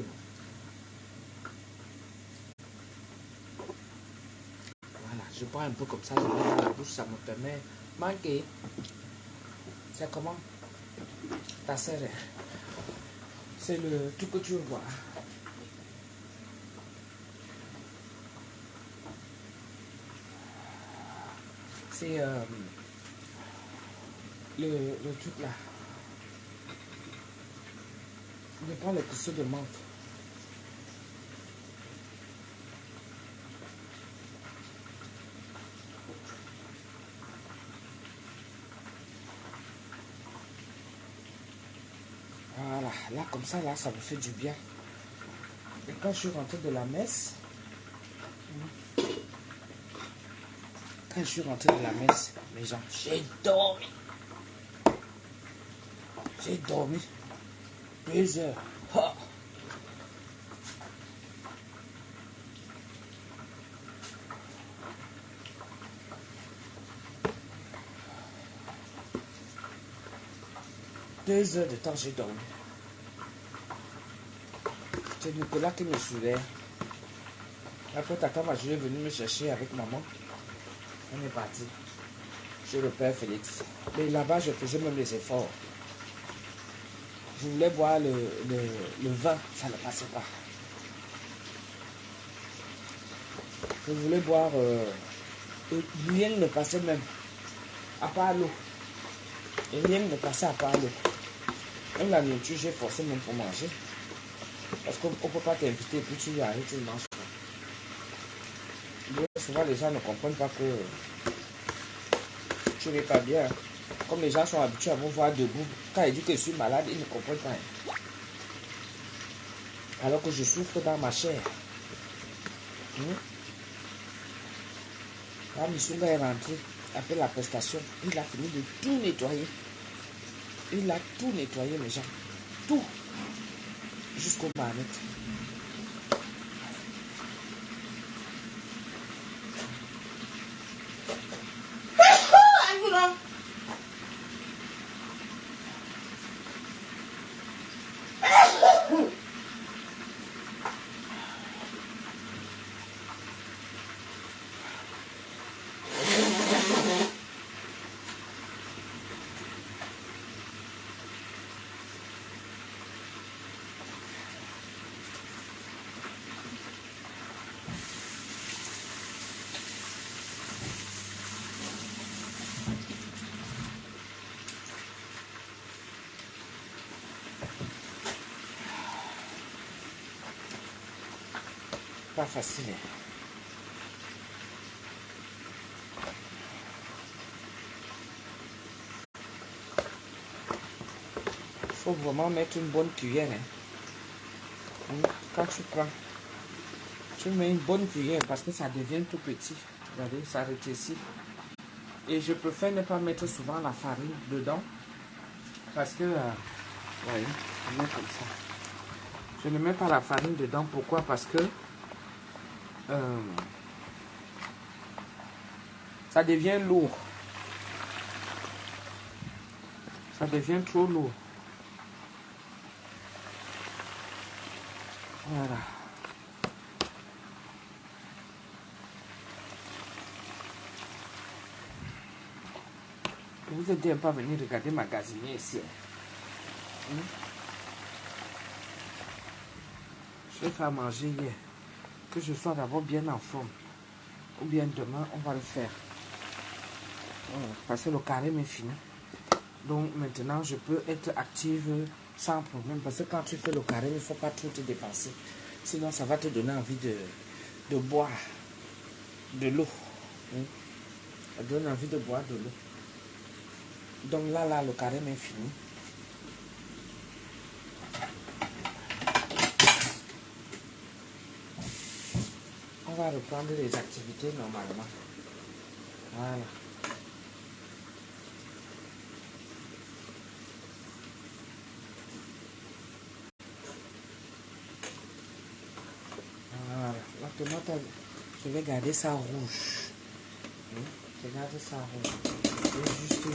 Speaker 1: Voilà, je prends un peu comme ça, je mets dans la bouche, ça me permet de manquer. C'est comment? Ta sœur, c'est le tout que tu veux voir. C'est le truc là. Je prends le cristaux de menthe. Voilà, là comme ça, là, ça me fait du bien. Et quand je suis rentrée de la messe, mes gens, j'ai dormi. J'ai dormi 2 heures. Ha! Deux heures de temps, j'ai dormi. C'est Nicolas qui me suivait. Après, Tata Magie est venue me chercher avec maman. On est parti chez le père Félix. Mais là-bas, je faisais même les efforts. Je voulais boire le vin, ça ne passait pas. Je voulais boire, rien ne passait même, à part l'eau. Et rien ne passait à part l'eau. Même la nourriture, j'ai forcé même pour manger. Parce qu'on ne peut pas t'inviter et puis tu y arrives, tu ne manges pas. Bien souvent, les gens ne comprennent pas que tu n'es pas bien. Comme les gens sont habitués à me voir debout, quand ils disent que je suis malade, ils ne comprennent pas. Alors que je souffre dans ma chair. Là, Missunga est rentré après la prestation. Il a fini de tout nettoyer. Il a tout nettoyé, les gens. Tout. Jusqu'au manette. Pas facile. Il faut vraiment mettre une bonne cuillère. Quand tu prends, tu mets une bonne cuillère parce que ça devient tout petit. Regardez, ça rétrécit. Et je préfère ne pas mettre souvent la farine dedans. Parce que, voyez, je mets comme ça. Je ne mets pas la farine dedans. Pourquoi? Parce que ça devient lourd. Ça devient trop lourd. Voilà. vous aider un peu à venir regarder magasiner ici. Je vais faire manger hier. Que je sois d'abord bien en forme. Ou bien demain, on va le faire. Parce que le carême est fini. Donc maintenant, je peux être active sans problème. Parce que quand tu fais le carême, il ne faut pas trop te dépenser. Sinon, ça va te donner envie de boire de l'eau. Ça donne envie de boire de l'eau. Donc là, le carême est fini. On va reprendre les activités normalement. Voilà. Voilà. La tomate, je vais garder ça rouge. Je garde ça rouge. Je vais juste mis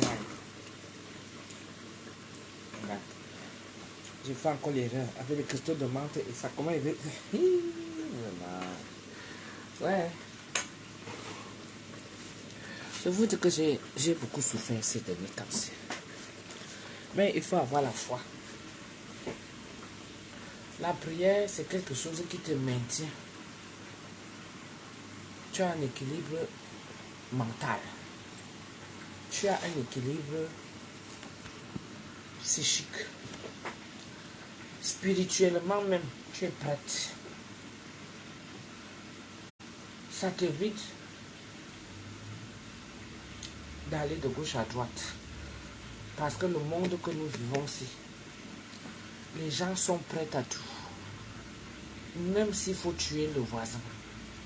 Speaker 1: là. Voilà. J'ai fait encore l'erreur avec les cristaux de menthe et ça comment il veut. Ouais. Je vous dis que j'ai beaucoup souffert ces derniers temps. Mais il faut avoir la foi. La prière, c'est quelque chose qui te maintient. Tu as un équilibre mental. Tu as un équilibre psychique. Spirituellement même, tu es prête. Ça t'évite d'aller de gauche à droite. Parce que le monde que nous vivons ici, les gens sont prêts à tout. Même s'il faut tuer le voisin,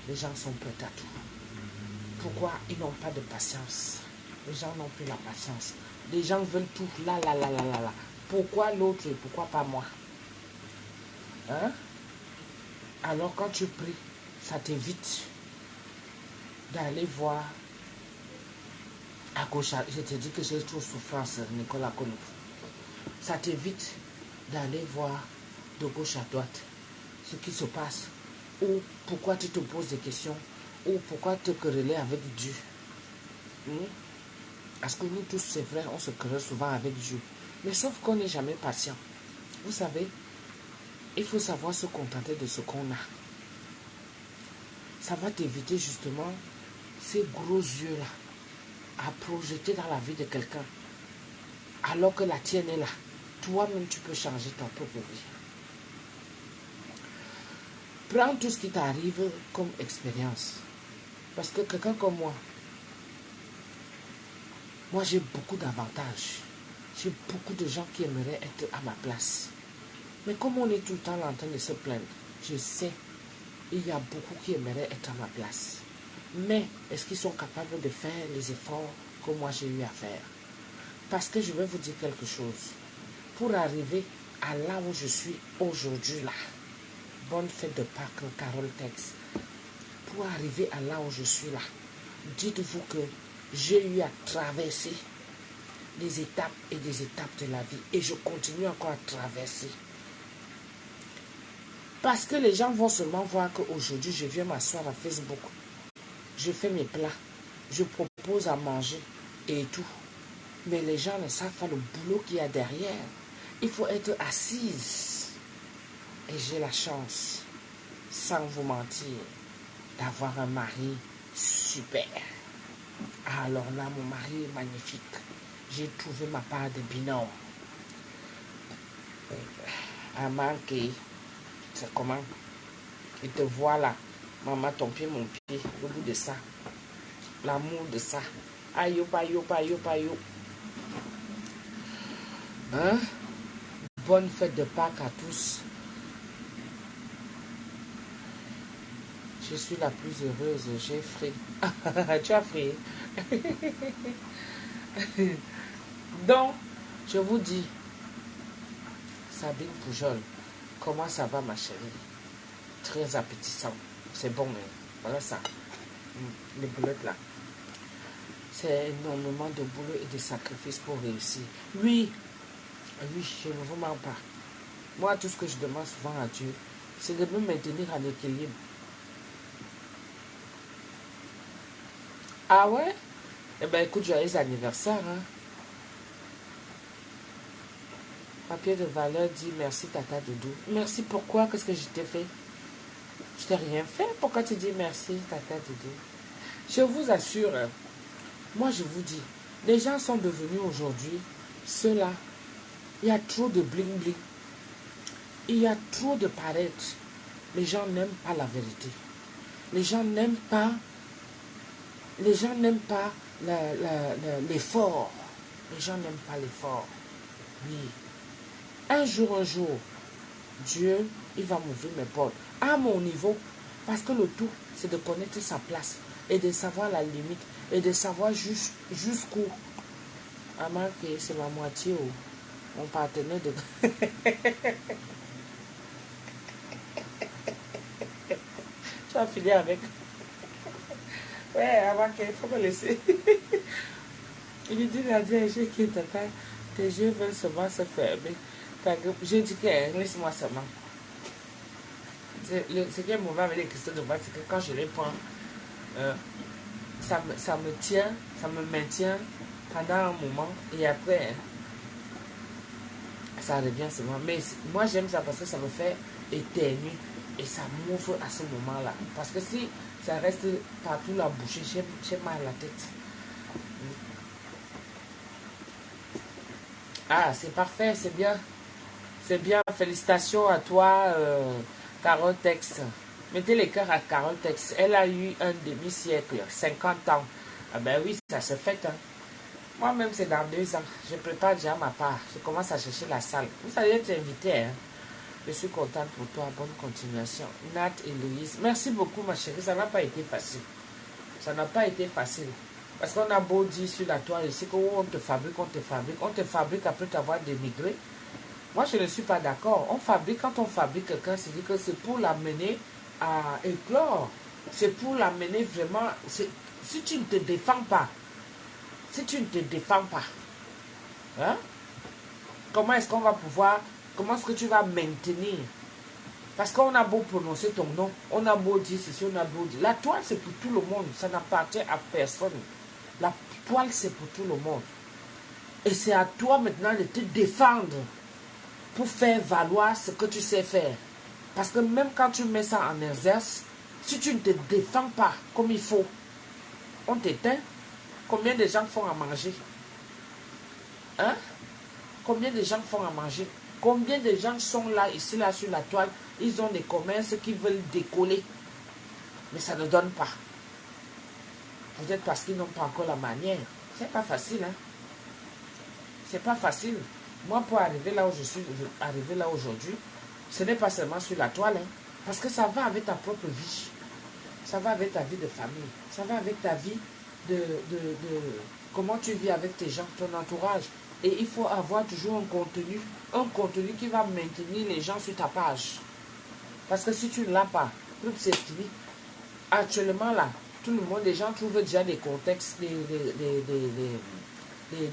Speaker 1: les gens sont prêts à tout. Pourquoi ils n'ont pas de patience? Les gens n'ont plus la patience. Les gens veulent tout. Là. Pourquoi l'autre et pourquoi pas moi? Hein? Alors quand tu pries, ça t'évite d'aller voir à gauche. Je te dis que j'ai trop souffrance, Nicolas Konou. Ça t'évite d'aller voir de gauche à droite ce qui se passe. Ou pourquoi tu te poses des questions. Ou pourquoi te quereller avec Dieu. Parce que nous tous, c'est vrai, on se querelle souvent avec Dieu. Mais sauf qu'on n'est jamais patient. Vous savez, il faut savoir se contenter de ce qu'on a. Ça va t'éviter justement ces gros yeux-là à projeter dans la vie de quelqu'un. Alors que la tienne est là. Toi-même, tu peux changer ta propre vie. Prends tout ce qui t'arrive comme expérience. Parce que quelqu'un comme moi j'ai beaucoup d'avantages. J'ai beaucoup de gens qui aimeraient être à ma place. Mais comme on est tout le temps en train de se plaindre, je sais, il y a beaucoup qui aimeraient être à ma place. Mais est-ce qu'ils sont capables de faire les efforts que moi j'ai eu à faire? Parce que je vais vous dire quelque chose. Pour arriver à là où je suis aujourd'hui là, bonne fête de Pâques, Carole Tex. Pour arriver à là où je suis là, dites-vous que j'ai eu à traverser des étapes et des étapes de la vie. Et je continue encore à traverser. Parce que les gens vont seulement voir qu'aujourd'hui, je viens m'asseoir à Facebook. Je fais mes plats. Je propose à manger et tout. Mais les gens ne savent pas le boulot qu'il y a derrière. Il faut être assise. Et j'ai la chance, sans vous mentir, d'avoir un mari super. Alors là, mon mari est magnifique. J'ai trouvé ma part de binôme. À manquer. C'est comment? Il te voit là. Maman, ton pied, mon pied. Au bout de ça. L'amour de ça. Aïe, aïe, aïe, aïe. Hein? Bonne fête de Pâques à tous. Je suis la plus heureuse. J'ai fri. Tu as fri. Donc, je vous dis, Sabine Poujol, comment ça va ma chérie? Très appétissant. C'est bon, hein? Voilà ça. Les boulettes là. C'est énormément de boulot et de sacrifices pour réussir. Oui, je ne vous mens pas. Moi, tout ce que je demande souvent à Dieu, c'est de me maintenir en équilibre. Ah ouais? Eh ben, écoute, joyeux anniversaire. Hein. Papier de valeur dit merci, Tata Doudou. Merci pourquoi? Qu'est-ce que je t'ai fait? Je t'ai rien fait. Pourquoi tu dis merci, Tata Doudou? Je vous assure, moi je vous dis, les gens sont devenus aujourd'hui ceux-là. Il y a trop de bling-bling. Il y a trop de paraître. Les gens n'aiment pas la vérité. Les gens n'aiment pas. Les gens n'aiment pas l'effort. Les gens n'aiment pas l'effort. Oui. Un jour, Dieu, il va m'ouvrir mes portes. À mon niveau. Parce que le tout, c'est de connaître sa place. Et de savoir la limite. Et de savoir jusqu'où. À marquer, c'est ma moitié. Oh. Mon partenaire de... Tu vas filer avec. Ouais, avant qu'il faut me laisser. Il lui dit, Nadia, j'ai qui tata, tes yeux veulent seulement se fermer. J'ai dit que laisse-moi seulement. Ce qui est mauvais avec les cristaux de bac, c'est que quand je les prends, ça me tient, ça me maintient pendant un moment et après, ça revient seulement. Mais moi, j'aime ça parce que ça me fait éternuer et ça m'ouvre à ce moment-là. Parce que si ça reste partout la bouche, j'ai mal à la tête. Ah, c'est parfait, c'est bien. C'est bien. Félicitations à toi, Carole Tex. Mettez les cœurs à Carole Tex. Elle a eu un demi-siècle, 50 ans. Ah ben oui, ça se fait. Hein. Moi-même, c'est dans 2 ans. Je prépare déjà ma part. Je commence à chercher la salle. Vous allez être invité. Hein. Je suis contente pour toi. Bonne continuation. Nat et Louise. Merci beaucoup, ma chérie. Ça n'a pas été facile. Ça n'a pas été facile. Parce qu'on a beau dire sur la toile ici qu'on te fabrique, on te fabrique. On te fabrique après t'avoir dénigré. Moi, je ne suis pas d'accord. Quand on fabrique quelqu'un, c'est dit que c'est pour l'amener à éclore. C'est pour l'amener vraiment... Si tu ne te défends pas, hein, comment est-ce qu'on va pouvoir... Comment est-ce que tu vas maintenir? Parce qu'on a beau prononcer ton nom, on a beau dire ceci, on a beau dire... La toile, c'est pour tout le monde. Ça n'appartient à personne. La toile, c'est pour tout le monde. Et c'est à toi maintenant de te défendre pour faire valoir ce que tu sais faire. Parce que même quand tu mets ça en exerce, si tu ne te défends pas comme il faut, on t'éteint. Combien de gens font à manger? Hein? Combien de gens font à manger? Combien de gens sont là, ici, là, sur la toile? Ils ont des commerces qui veulent décoller. Mais ça ne donne pas. Peut-être parce qu'ils n'ont pas encore la manière. C'est pas facile, hein? C'est pas facile. Moi, pour arriver là où je suis arrivé là aujourd'hui, ce n'est pas seulement sur la toile, hein, parce que ça va avec ta propre vie. Ça va avec ta vie de famille. Ça va avec ta vie de comment tu vis avec tes gens, ton entourage. Et il faut avoir toujours un contenu qui va maintenir les gens sur ta page. Parce que si tu ne l'as pas, c'est fini. Actuellement, là, tout le monde, les gens trouvent déjà des contextes,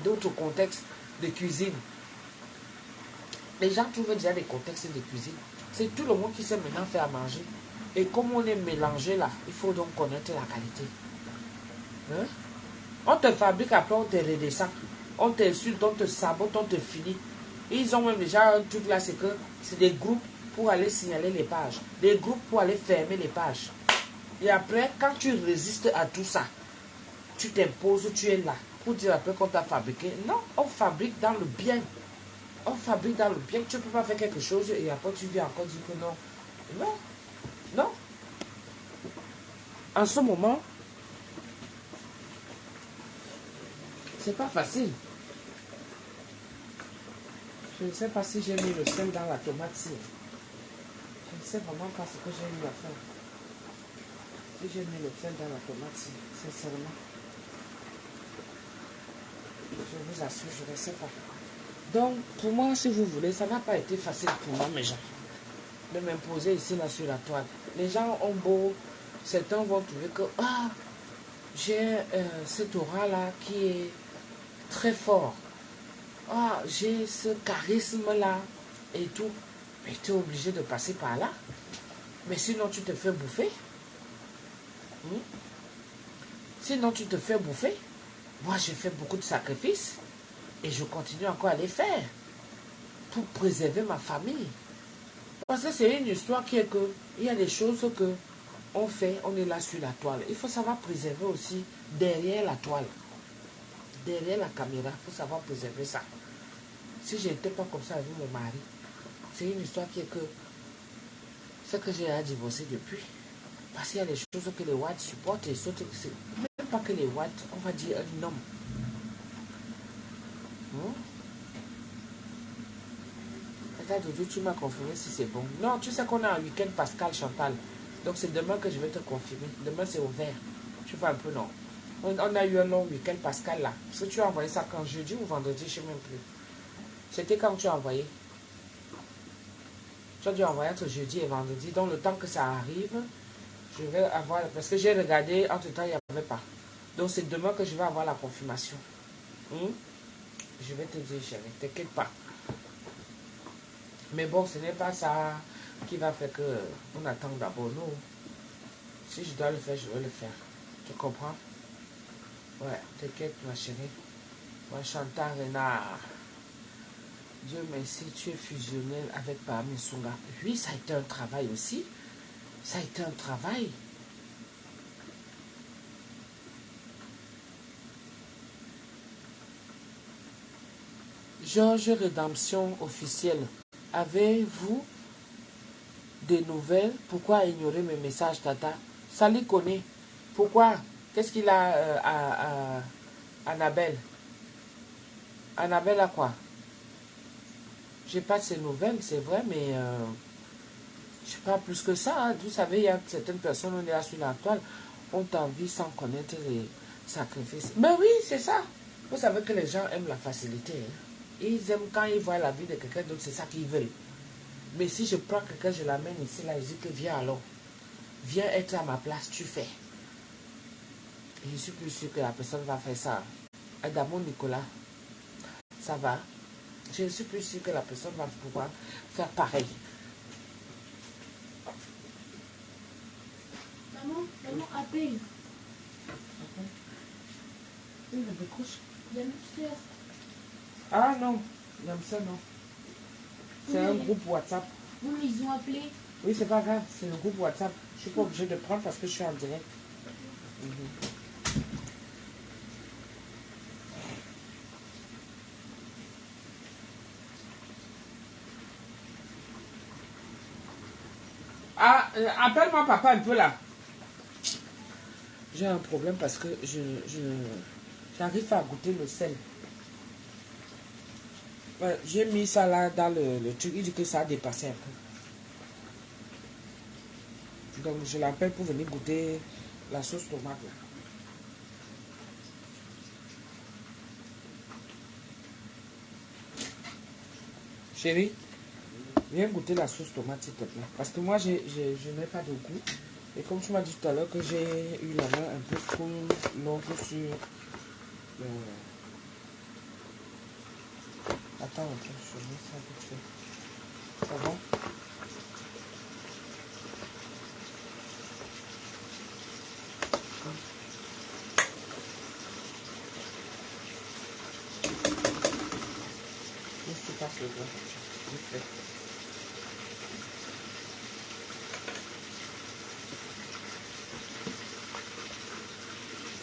Speaker 1: d'autres contextes de cuisine. Les gens trouvent déjà des contextes de cuisine. C'est tout le monde qui sait maintenant faire à manger. Et comme on est mélangé là, il faut donc connaître la qualité. Hein? On te fabrique, après on te redescend. On t'insulte, on te sabote, on te finit. Ils ont même déjà un truc là, c'est que c'est des groupes pour aller signaler les pages. Des groupes pour aller fermer les pages. Et après, quand tu résistes à tout ça, tu t'imposes, tu es là. Pour dire après qu'on t'a fabriqué. Non, on fabrique dans le bien. On fabrique dans le bien. Tu ne peux pas faire quelque chose et après tu viens encore dire que non. Non. Non. En ce moment, c'est pas facile. Je ne sais pas si j'ai mis le sel dans la tomate. Je ne sais vraiment pas ce que j'ai eu à faire. Si j'ai mis le sel dans la tomate, sincèrement. Je vous assure, je ne sais pas. Donc, pour moi, si vous voulez, ça n'a pas été facile pour moi, mes gens, de m'imposer ici, là, sur la toile. Les gens ont beau, certains vont trouver que, ah, j'ai cet aura-là qui est très fort. Ah, j'ai ce charisme-là et tout. Mais tu es obligé de passer par là. Mais sinon, tu te fais bouffer. Sinon, tu te fais bouffer. Moi, j'ai fait beaucoup de sacrifices et je continue encore à les faire pour préserver ma famille. Parce que c'est une histoire qui est que il y a des choses que on fait, on est là sur la toile. Il faut savoir préserver aussi derrière la toile, derrière la caméra. Il faut savoir préserver ça. Si je n'étais pas comme ça avec mon mari, c'est une histoire qui est que c'est que j'ai à divorcer depuis. Parce qu'il y a des choses que les whites supportent et d'autres que c'est même pas que les whites, on va dire un homme. Tu m'as confirmé si c'est bon. Non, tu sais qu'on a un week-end Pascal Chantal. Donc c'est demain que je vais te confirmer. Demain c'est ouvert. Tu vois un peu, non? On a eu un long week-end Pascal là. Parce que tu as envoyé ça quand jeudi ou vendredi, je ne sais même plus. C'était quand tu as envoyé. Tu as dû envoyer entre jeudi et vendredi. Donc le temps que ça arrive, je vais avoir... Parce que j'ai regardé, entre temps il n'y avait pas. Donc c'est demain que je vais avoir la confirmation. Je vais te dire, chérie, t'inquiète pas. Mais bon, ce n'est pas ça qui va faire qu'on attend d'abord. Non. Si je dois le faire, je vais le faire. Tu comprends? Ouais, t'inquiète, ma chérie. Moi, Chantal Renard. Dieu merci, tu es fusionnel avec Pami Sunga. Oui, ça a été un travail aussi. Ça a été un travail. Georges Rédemption officielle. Avez-vous des nouvelles? Pourquoi ignorer mes messages, Tata? Sali connaît. Pourquoi? Qu'est-ce qu'il a à Annabelle? Annabelle a quoi? J'ai pas de ses nouvelles, c'est vrai, mais je sais pas plus que ça. Hein. Vous savez, il y a certaines personnes, on est là sur la toile, ont envie sans connaître les sacrifices. Mais oui, c'est ça. Vous savez que les gens aiment la facilité. Hein. Ils aiment quand ils voient la vie de quelqu'un d'autre, c'est ça qu'ils veulent. Mais si je prends quelqu'un, je l'amène ici, là, je dis que viens alors. Viens être à ma place, tu fais. Et je suis plus sûr que la personne va faire ça. Adamo Nicolas, ça va. Je suis plus sûr que la personne va pouvoir faire pareil.
Speaker 2: Maman appelle.
Speaker 1: Il me décroche.
Speaker 2: Il y a une soeur.
Speaker 1: Ah non, j'aime ça non. C'est un groupe WhatsApp.
Speaker 2: Oui, mais ils ont appelé.
Speaker 1: Oui, c'est pas grave, c'est le groupe WhatsApp. Je suis pas obligée de prendre parce que je suis en direct. Ah, appelle-moi papa un peu là. J'ai un problème parce que j'arrive à goûter le sel. Ouais, j'ai mis ça là dans le truc. Il dit que ça a dépassé un peu. Donc je l'appelle pour venir goûter la sauce tomate là. Chérie, viens goûter la sauce tomate s'il te plaît. Parce que moi je n'ai pas de goût. Et comme tu m'as dit tout à l'heure que j'ai eu la main un peu trop longue sur le... Attends un peu, je mets ça vite fait. Ça va? Laisse tu passes le doigt. Vite fait.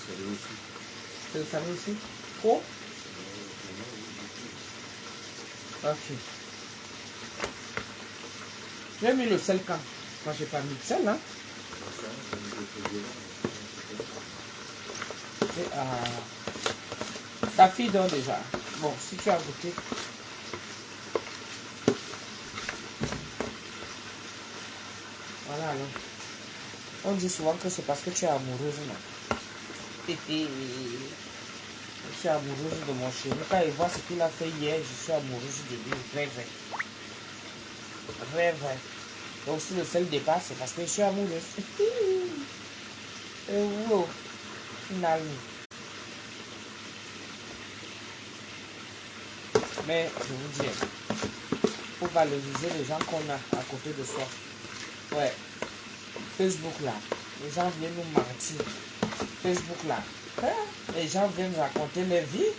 Speaker 3: Salé aussi.
Speaker 1: Tu le savais aussi? Trop? Ok. J'ai mis le sel quand? Moi j'ai pas mis de sel hein. Ta fille dort déjà. Bon, si tu as goûté. Voilà alors. On dit souvent que c'est parce que tu es amoureuse, non? Je suis amoureuse de mon chéri. Quand il voit ce qu'il a fait hier, je suis amoureuse de lui. Vrai, vrai. Vrai, vrai. Donc si le sel dépasse, c'est parce que je suis amoureuse. Wow. Finalement. Mais je vous dis, il faut valoriser les gens qu'on a à côté de soi. Ouais. Facebook là. Les gens viennent nous mentir. Facebook là. Hein? Les gens viennent raconter leur vie.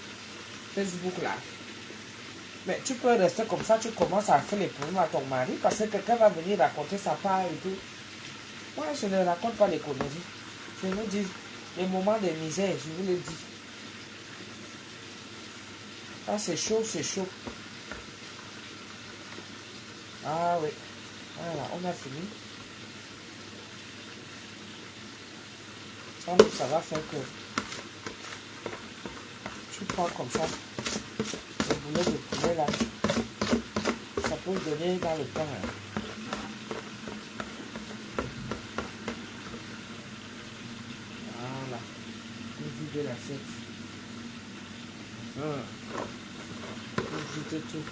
Speaker 1: Facebook là. Mais tu peux rester comme ça, tu commences à faire les problèmes à ton mari parce que quelqu'un va venir raconter sa part et tout. Moi, je ne raconte pas les conneries. Je vous dis les moments de misère, je vous le dis. Ah, c'est chaud, c'est chaud. Ah oui. Voilà, on a fini. Ça va faire que tu prends comme ça le boulet de poulet là. Ça peut donner dans le pain. Hein. Voilà. Vous videz l'assiette. Vous videz tout.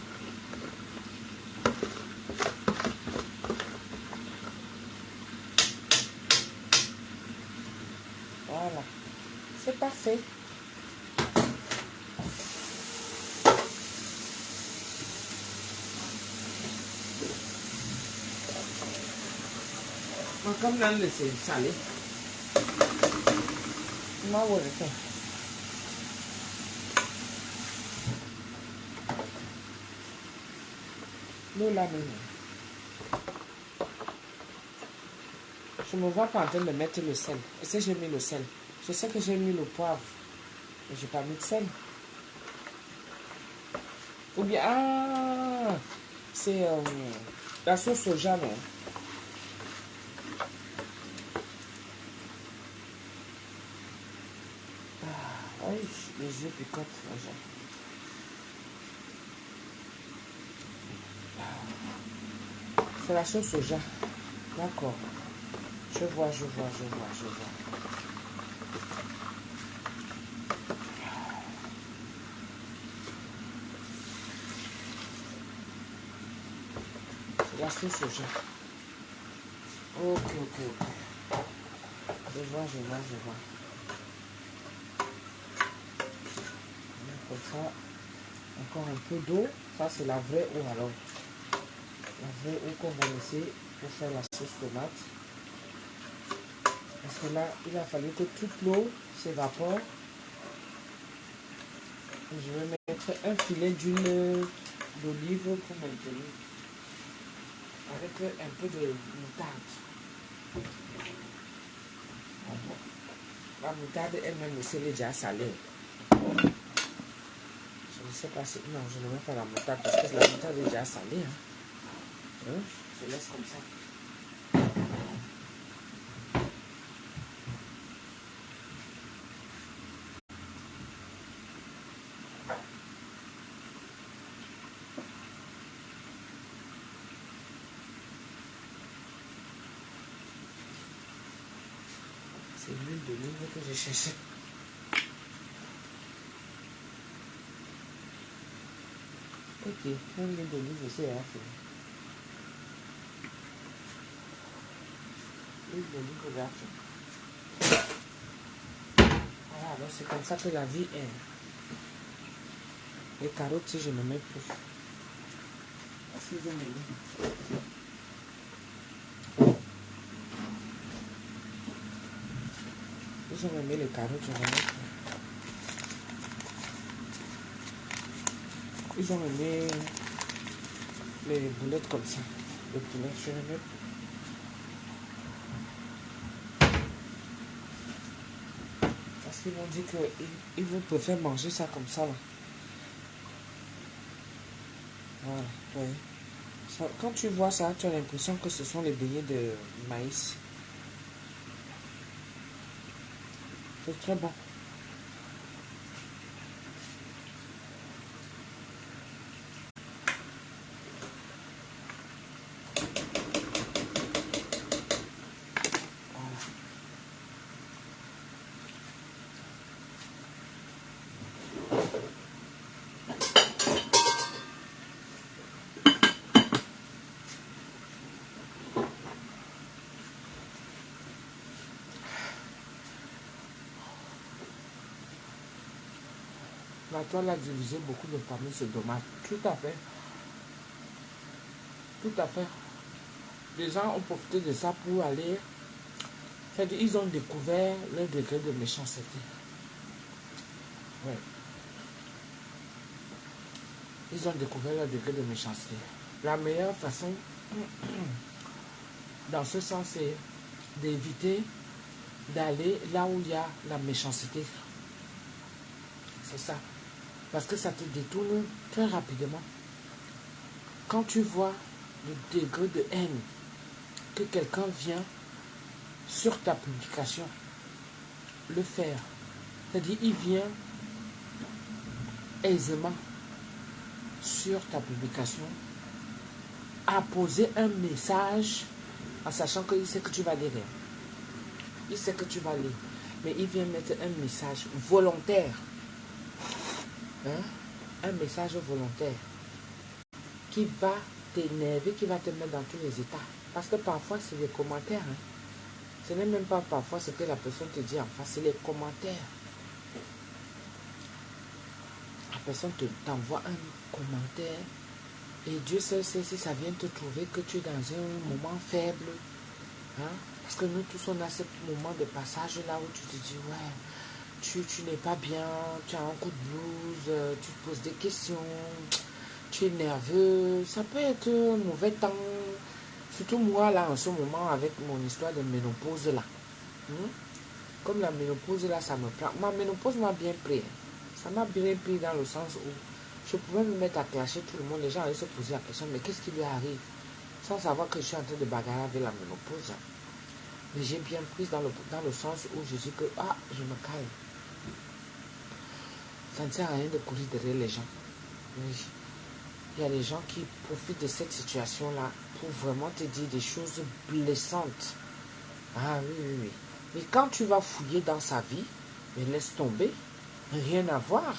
Speaker 1: Voilà. C'est parfait. Comme là, c'est salé. Moi, ouais, ça. L'eau là, même. Je me vois pas en train de mettre le sel. Est-ce que j'ai mis le sel? Je sais que j'ai mis le poivre. Mais j'ai pas mis de sel. Ou bien, ah, c'est la sauce soja, non? Ah, oui, les yeux picotent, déjà. C'est la sauce soja. D'accord. Je vois. C'est la sauce soja. Ok. Je vois. Comme ça, encore un peu d'eau. Ça, c'est la vraie eau alors. La vraie eau qu'on va laisser pour faire la sauce tomate. Parce que là, il a fallu que toute l'eau s'évapore. Je vais mettre un filet d'huile d'olive pour maintenir. Avec un peu de moutarde. La moutarde elle-même aussi elle est déjà salée. Je ne sais pas si... Non, je ne mets pas la moutarde parce que la moutarde est déjà salée. Hein? Je laisse comme ça. C'est l'huile d'olive que j'ai cherché. Ok, l'huile d'olive aussi à faire. L'huile d'olive à faire. Voilà, alors c'est comme ça que la vie est. Les carottes, si je ne mets plus. Parce qu'ils ont mis. Ils ont mis les carottes, je ne mets plus. Ils ont mis les boulettes comme ça. Le poulet, je ne mets plus. Parce qu'ils m'ont dit qu'ils vont préférer manger ça comme ça là. Voilà, oui. Ça, quand tu vois ça, tu as l'impression que ce sont les beignets de maïs. C'est très bon. La toile a divisé beaucoup de familles, c'est dommage. Tout à fait. Tout à fait. Les gens ont profité de ça pour aller. C'est-à-dire, ils ont découvert leur degré de méchanceté. Ouais. Ils ont découvert leur degré de méchanceté. La meilleure façon, dans ce sens, c'est d'éviter d'aller là où il y a la méchanceté. C'est ça. Parce que ça te détourne très rapidement. Quand tu vois le degré de haine que quelqu'un vient sur ta publication le faire, c'est-à-dire il vient aisément sur ta publication apposer un message en sachant qu'il sait que tu vas lire. Il sait que tu vas lire. Mais il vient mettre un message volontaire. Hein? Un message volontaire qui va t'énerver, qui va te mettre dans tous les états. Parce que parfois, c'est les commentaires. Hein? Ce n'est même pas parfois ce que la personne te dit en face, c'est les commentaires. La personne t'envoie un commentaire et Dieu seul sait si ça vient te trouver que tu es dans un moment faible. Hein? Parce que nous tous, on a ce moment de passage là où tu te dis, ouais, tu n'es pas bien, tu as un coup de blues, tu te poses des questions, tu es nerveux, ça peut être un mauvais temps. Surtout moi là en ce moment avec mon histoire de ménopause là. Comme la ménopause là, ça me prend. Ma ménopause m'a bien pris. Ça m'a bien pris dans le sens où je pouvais me mettre à clasher tout le monde. Les gens allaient se poser la question, mais qu'est-ce qui lui arrive? Sans savoir que je suis en train de bagarrer avec la ménopause. Mais j'ai bien pris dans le sens où je dis que, je me calme. Ça ne sert à rien de courir derrière les gens. Oui. Il y a des gens qui profitent de cette situation-là pour vraiment te dire des choses blessantes. Ah oui, oui, oui. Mais quand tu vas fouiller dans sa vie, mais laisse tomber. Rien à voir.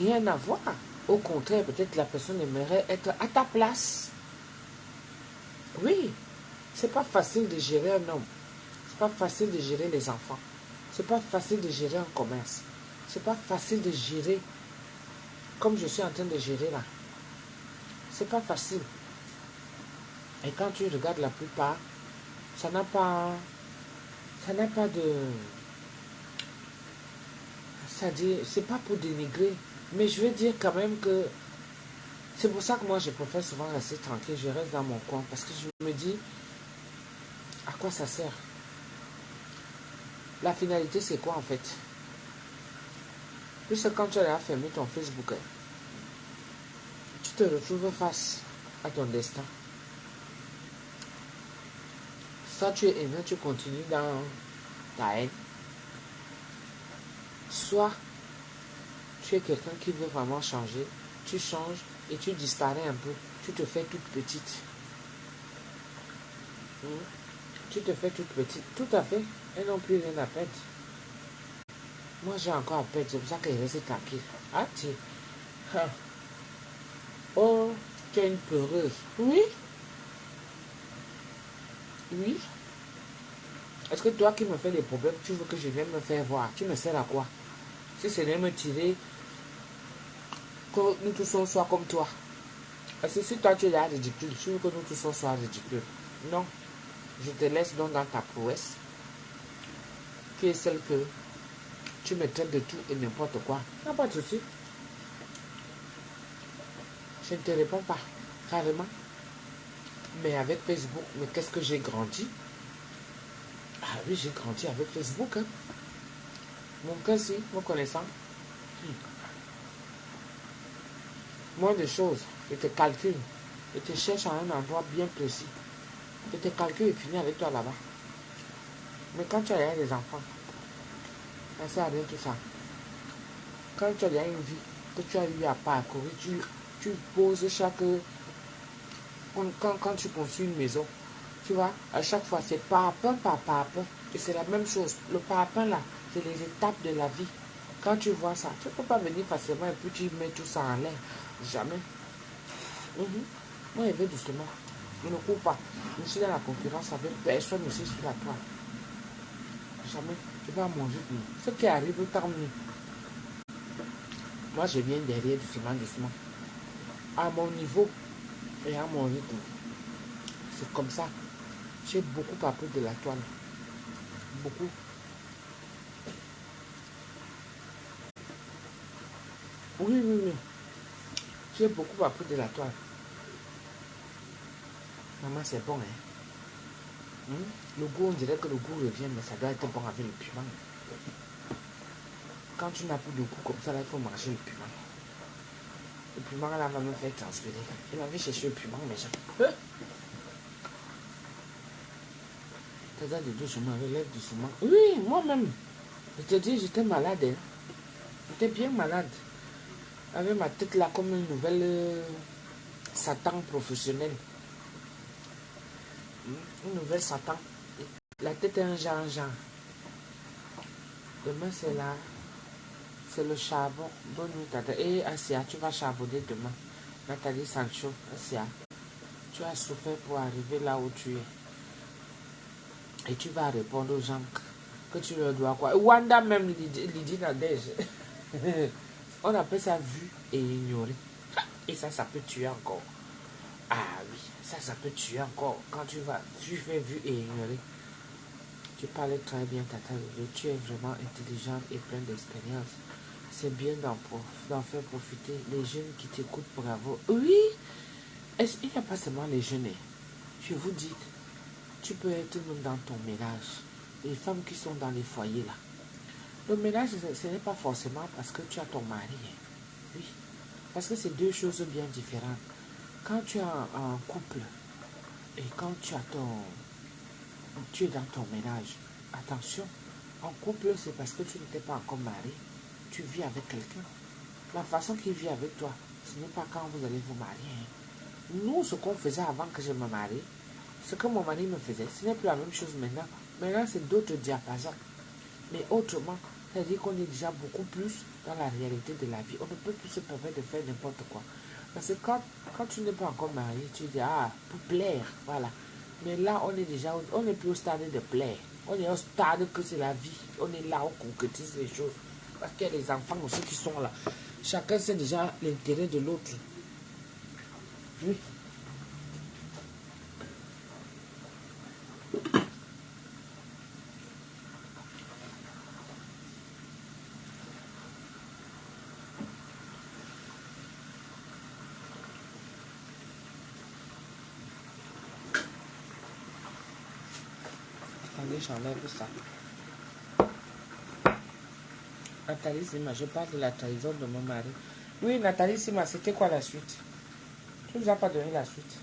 Speaker 1: Rien à voir. Au contraire, peut-être la personne aimerait être à ta place. Oui. C'est pas facile de gérer un homme. C'est pas facile de gérer les enfants. C'est pas facile de gérer un commerce. C'est pas facile de gérer comme je suis en train de gérer là. C'est pas facile. Et quand tu regardes la plupart, ça n'a pas de... C'est-à-dire, c'est pas pour dénigrer. Mais je veux dire quand même que c'est pour ça que moi je préfère souvent rester tranquille. Je reste dans mon coin parce que je me dis, à quoi ça sert? La finalité c'est quoi en fait? Puisque quand tu as fermé ton Facebook, tu te retrouves face à ton destin. Soit tu es aimé, tu continues dans ta haine. Soit tu es quelqu'un qui veut vraiment changer, tu changes et tu disparais un peu. Tu te fais toute petite. Tu te fais toute petite. Tout à fait. Elles n'ont plus rien à perdre. Moi j'ai encore à perdre. C'est pour ça que je reste tranquille. Ah tiens. Oh, tu es une peureuse. Oui. Oui. Est-ce que toi qui me fais des problèmes, tu veux que je vienne me faire voir? Tu me sers à quoi? Si ce n'est me tirer, que nous tous on soit comme toi. Parce que si toi tu es là ridicule, tu veux que nous tous on soit ridicules. Non. Je te laisse donc dans ta prouesse, qui est celle que tu me traites de tout et n'importe quoi. Non, pas de souci. Je ne te réponds pas, carrément. Mais avec Facebook, mais qu'est-ce que j'ai grandi? Ah oui, j'ai grandi avec Facebook. Hein. Mon cœur, si, me connaissant. Moins de choses, je te calcule. Je te cherche à un endroit bien précis. Je te calcule et finis avec toi là-bas. Mais quand tu as des enfants, ça ne sert à rien tout ça. Quand tu as une vie que tu as eu à parcourir, tu poses chaque... Quand tu construis une maison, tu vois, à chaque fois, c'est parapin par parapin. Et c'est la même chose. Le parapin, là, c'est les étapes de la vie. Quand tu vois ça, tu ne peux pas venir facilement et puis tu mets tout ça en l'air. Jamais. Moi, je vais doucement. Je ne cours pas. Je suis dans la concurrence avec personne ici sur la toile. Jamais. Je vais à mon rythme. Ce qui arrive, tant mieux. Moi, je viens derrière doucement, doucement. À mon niveau et à mon rythme. C'est comme ça. J'ai beaucoup appris de la toile. Beaucoup. Oui, oui, oui. J'ai beaucoup appris de la toile. Maman, c'est bon, hein. Le goût, on dirait que le goût revient, mais ça doit être bon avec le piment. Quand tu n'as plus de goût comme ça, là, il faut manger le piment. Le piment, là, va me faire transpirer. Il m'avait cherché le piment, mais j'ai... T'as dit de je me relève doucement. Oui, moi-même. Je te dis, j'étais malade. Hein. J'étais bien malade. Avec ma tête là comme une nouvelle Satan professionnelle. Une nouvelle Satan. La tête est un genre. Demain, c'est là. C'est le charbon. Bonne nuit, tata. Et Asia, tu vas charbonner demain. Nathalie Sancho, Asia. Tu as souffert pour arriver là où tu es. Et tu vas répondre aux gens que tu leur dois quoi. Wanda même, Lydie Nadège. On appelle ça vu et ignoré. Et ça peut tuer encore. Ah oui, ça peut tuer encore. Quand tu fais vu et ignoré. Tu parles très bien, Tata. Tu es vraiment intelligente et pleine d'expérience. C'est bien d'en faire profiter les jeunes qui t'écoutent, bravo. Oui, il n'y a pas seulement les jeunes. Je vous dis, tu peux être même dans ton ménage. Les femmes qui sont dans les foyers là. Le ménage, ce n'est pas forcément parce que tu as ton mari. Oui, parce que c'est deux choses bien différentes. Quand tu as un couple et quand tu es dans ton ménage, attention, en couple, c'est parce que tu n'étais pas encore marié. Tu vis avec quelqu'un. La façon qu'il vit avec toi, ce n'est pas quand vous allez vous marier. Nous, ce qu'on faisait avant que je me marie, ce que mon mari me faisait, ce n'est plus la même chose maintenant. Maintenant, c'est d'autres diapasons. Mais autrement, c'est-à-dire qu'on est déjà beaucoup plus dans la réalité de la vie. On ne peut plus se permettre de faire n'importe quoi. Parce que quand tu n'es pas encore marié, tu dis, ah, pour plaire, voilà. Mais là, on n'est plus au stade de plaire. On est au stade que c'est la vie. On est là, on concrétise les choses. Parce qu'il y a des enfants aussi qui sont là. Chacun sait déjà l'intérêt de l'autre. Oui. Attendez, j'enlève ça. Nathalie Sima, je parle de la trahison de mon mari. Oui, Nathalie Sima, c'était quoi la suite? Tu ne nous as pas donné la suite.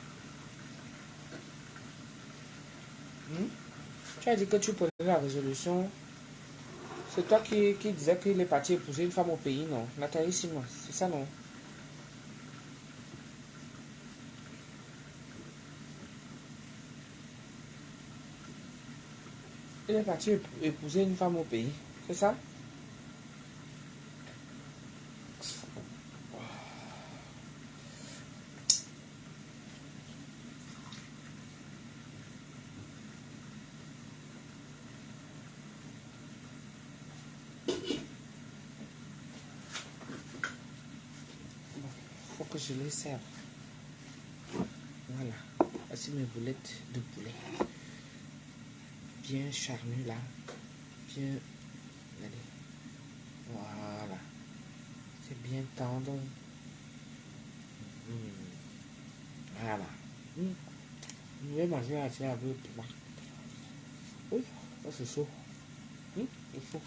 Speaker 1: Tu as dit que tu prenais la résolution. C'est toi qui disais qu'il est parti épouser une femme au pays, non? Nathalie Sima, c'est ça, non? Il est parti épouser une femme au pays, c'est ça? Faut que je les serve. Voilà. Voici mes boulettes de poulet. Bien charnues là. Bien. Allez. Voilà. C'est bien tendre. Voilà. Je vais manger la tienne avec le piment. Oui, ça c'est chaud. C'est chaud.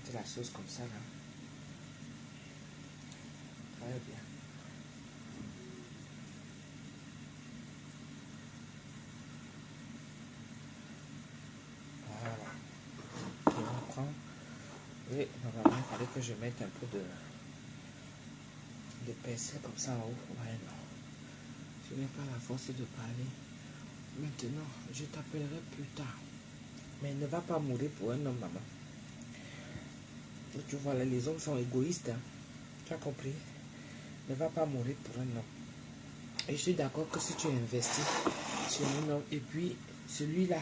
Speaker 1: mettre la sauce comme ça là. Très bien. Voilà. Et on prend. Et normalement, il fallait que je mette un peu de persil comme ça en haut. Ouais, non. Je n'ai pas la force de parler. Maintenant, je t'appellerai plus tard. Mais ne va pas mourir pour un homme, maman. Tu vois, là, les hommes sont égoïstes. Hein. Tu as compris? Ne va pas mourir pour un homme. Et je suis d'accord que si tu investis sur un homme, et puis celui-là,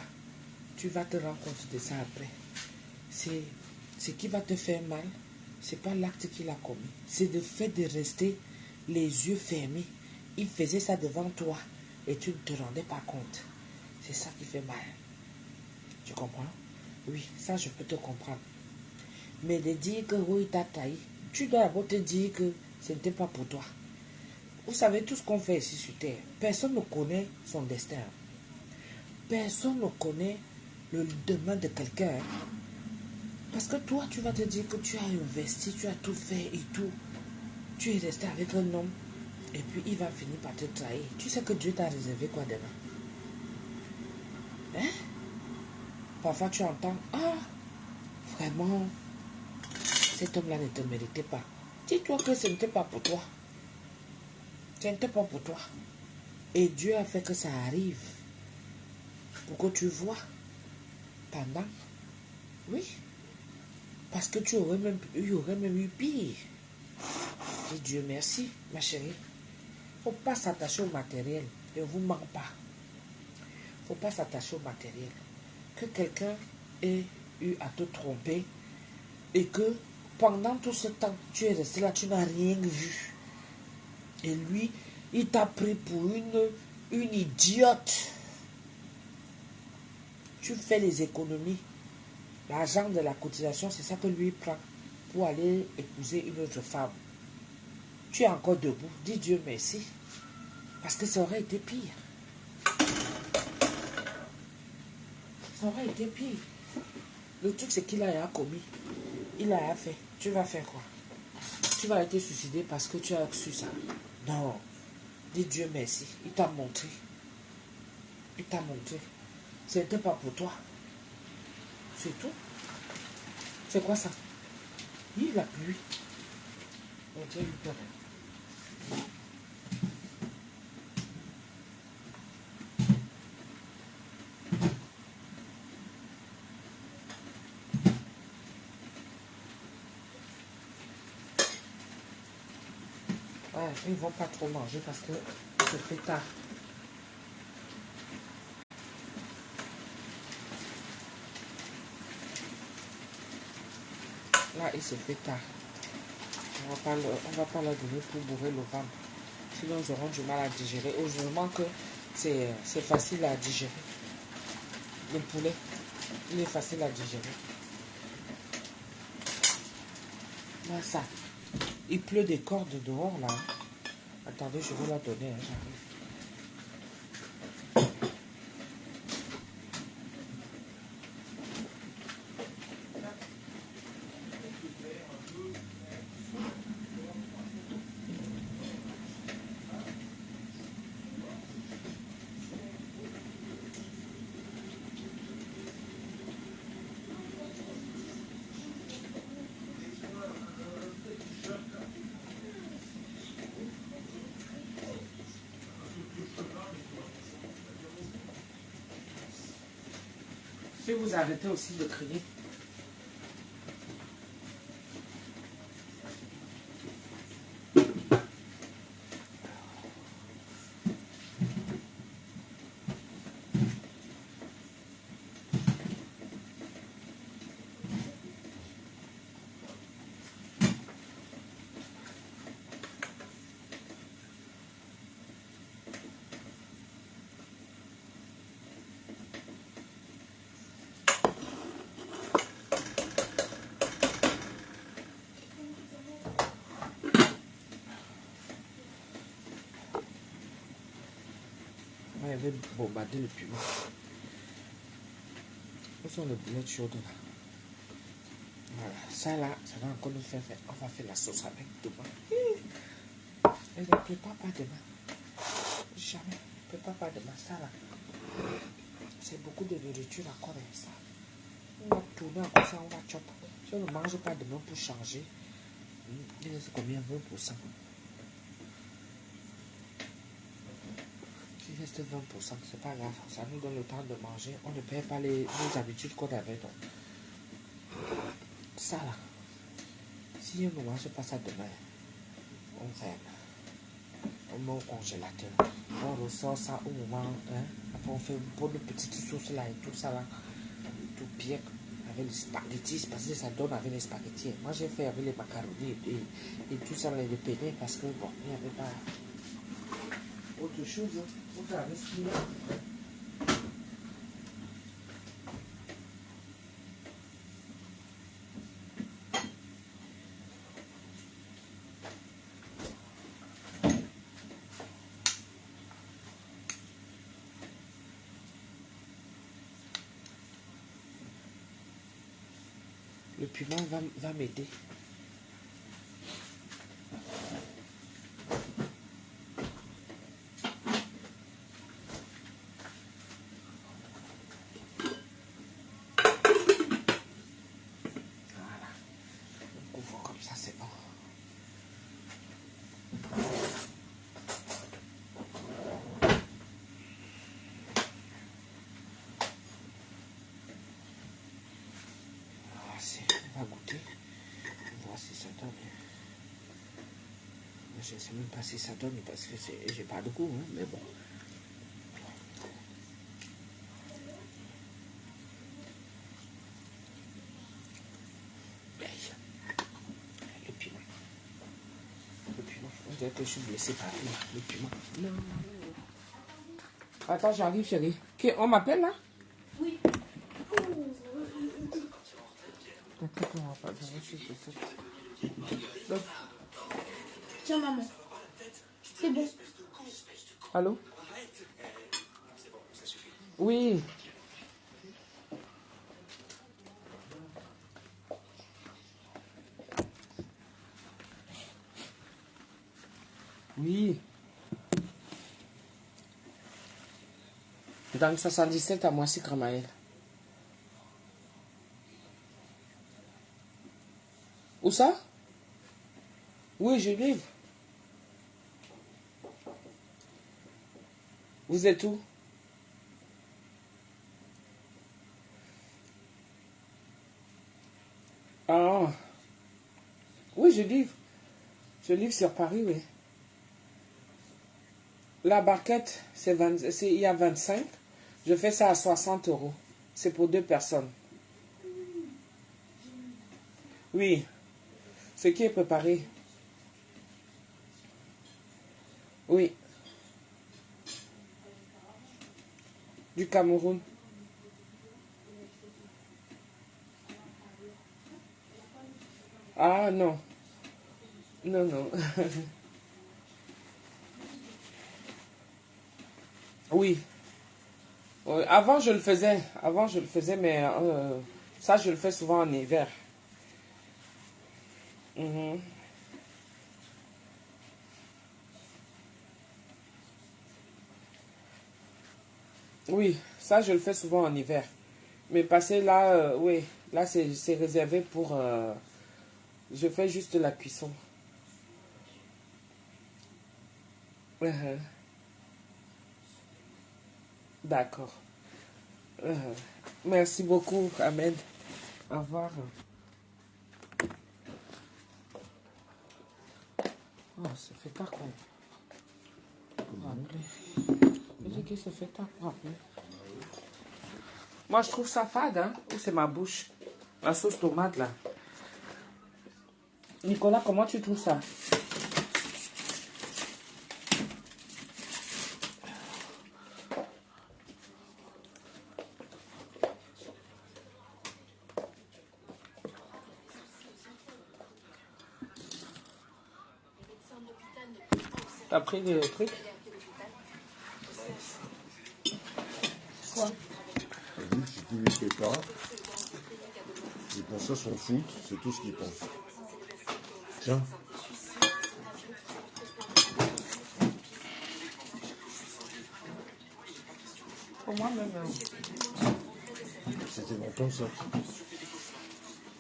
Speaker 1: tu vas te rendre compte de ça après. C'est ce qui va te faire mal, c'est pas l'acte qu'il a commis. C'est le fait de rester les yeux fermés. Il faisait ça devant toi et tu ne te rendais pas compte. C'est ça qui fait mal. Tu comprends? Oui, ça je peux te comprendre. Mais de dire que oui, il t'a trahi, tu dois d'abord te dire que ce n'était pas pour toi. Vous savez, tout ce qu'on fait ici sur Terre, personne ne connaît son destin. Personne ne connaît le demain de quelqu'un. Parce que toi, tu vas te dire que tu as investi, tu as tout fait et tout. Tu es resté avec un homme et puis il va finir par te trahir. Tu sais que Dieu t'a réservé quoi demain? Hein? Parfois tu entends, ah, vraiment, cet homme-là ne te méritait pas. Dis-toi que ce n'était pas pour toi. Ce n'était pas pour toi. Et Dieu a fait que ça arrive. Pour que tu vois pendant. Oui. Parce que tu aurais même eu pire. Dis Dieu merci, ma chérie. Il ne faut pas s'attacher au matériel. Ne vous manque pas. Il ne faut pas s'attacher au matériel. Que quelqu'un ait eu à te tromper et que pendant tout ce temps, tu es resté là, tu n'as rien vu. Et lui, il t'a pris pour une idiote. Tu fais les économies. L'argent de la cotisation, c'est ça que lui prend pour aller épouser une autre femme. Tu es encore debout. Dis Dieu merci. Parce que ça aurait été pire. Ça aurait été pire. Le truc, c'est qu'il a commis. Il a fait. Tu vas faire quoi? Tu vas être suicidé parce que tu as su ça. Non. Dis Dieu merci. Il t'a montré. Il t'a montré. Ce n'était pas pour toi. C'est tout. C'est quoi ça? Oui, la pluie. On tient une peur. Ouais, ils ne vont pas trop manger parce que c'est fait tard. Là, il se fait tard. On va pas leur donner pour bourrer le ventre. Sinon, ils auront du mal à digérer. Heureusement que c'est facile à digérer. Le poulet, il est facile à digérer. Là, ça. Il pleut des cordes dehors, là. Attendez, je vais leur donner. Hein, j'arrive. Si vous arrêtez aussi de crier. Il y avait bombardé le piment. Où sont les boulettes chaudes là? Voilà, ça là, ça va encore nous faire. On va faire la sauce avec demain. Et ne prépare pas demain. Jamais. Ne prépare pas demain. Ça là, c'est beaucoup de nourriture encore avec ça. On va tourner encore ça, on va chopper. Si on ne mange pas demain pour changer, il reste combien? 20%. Il reste 20%, c'est pas grave. Ça nous donne le temps de manger. On ne perd pas nos habitudes qu'on avait. Donc. Ça là, si on ne mange pas ça demain, on fait. On met au congélateur. On ressort ça au moment. Hein, après on fait une bonne petite sauce là et tout ça là. Tout bien avec les spaghettis. Parce que ça donne avec les spaghettis. Moi j'ai fait avec les macaronis et tout ça, les penne parce que bon, il n'y avait pas autre chose. On va avec ce qu'il y a. Le piment va m'aider. Voilà. On couvre comme ça, c'est bon. On va goûter. On voit si ça donne. Je ne sais même pas si ça donne parce que j'ai pas de goût, hein, mais bon. Le piment. Le piment. On dirait que je suis blessé par le piment. Non. Attends, j'arrive, chérie. On m'appelle là?
Speaker 2: Oui. Tiens, maman. C'est bon.
Speaker 1: Allô? Oui. Oui. Dans le 77 à Moissy Cramaël. Où ça? Oui, je livre. Vous êtes où? Ah. Oui, je livre. Je livre sur Paris, oui. La barquette, il y a 25. Je fais ça à 60 €. C'est pour 2 personnes. Oui. Ce qui est préparé. Oui. Du Cameroun. Ah non. Non, non. Oui. Avant, je le faisais. Avant, je le faisais, mais ça, je le fais souvent en hiver. Mhm. Oui, ça, je le fais souvent en hiver. Mais passer là, oui, là, c'est réservé pour... je fais juste la cuisson. D'accord. Merci beaucoup, Ahmed. Au revoir. Oh, ça fait tard quoi. Je dis que ça fait tard pour appeler. Moi, je trouve ça fade, hein. Ou c'est ma bouche? La sauce tomate, là. Nicolas, comment tu trouves ça? T'as pris le truc?
Speaker 2: Quoi?
Speaker 3: Si tu ne fais pas, et pense à son foot, c'est tout ce qu'il pense. Tiens.
Speaker 1: Pour moi même.
Speaker 3: C'était longtemps ça.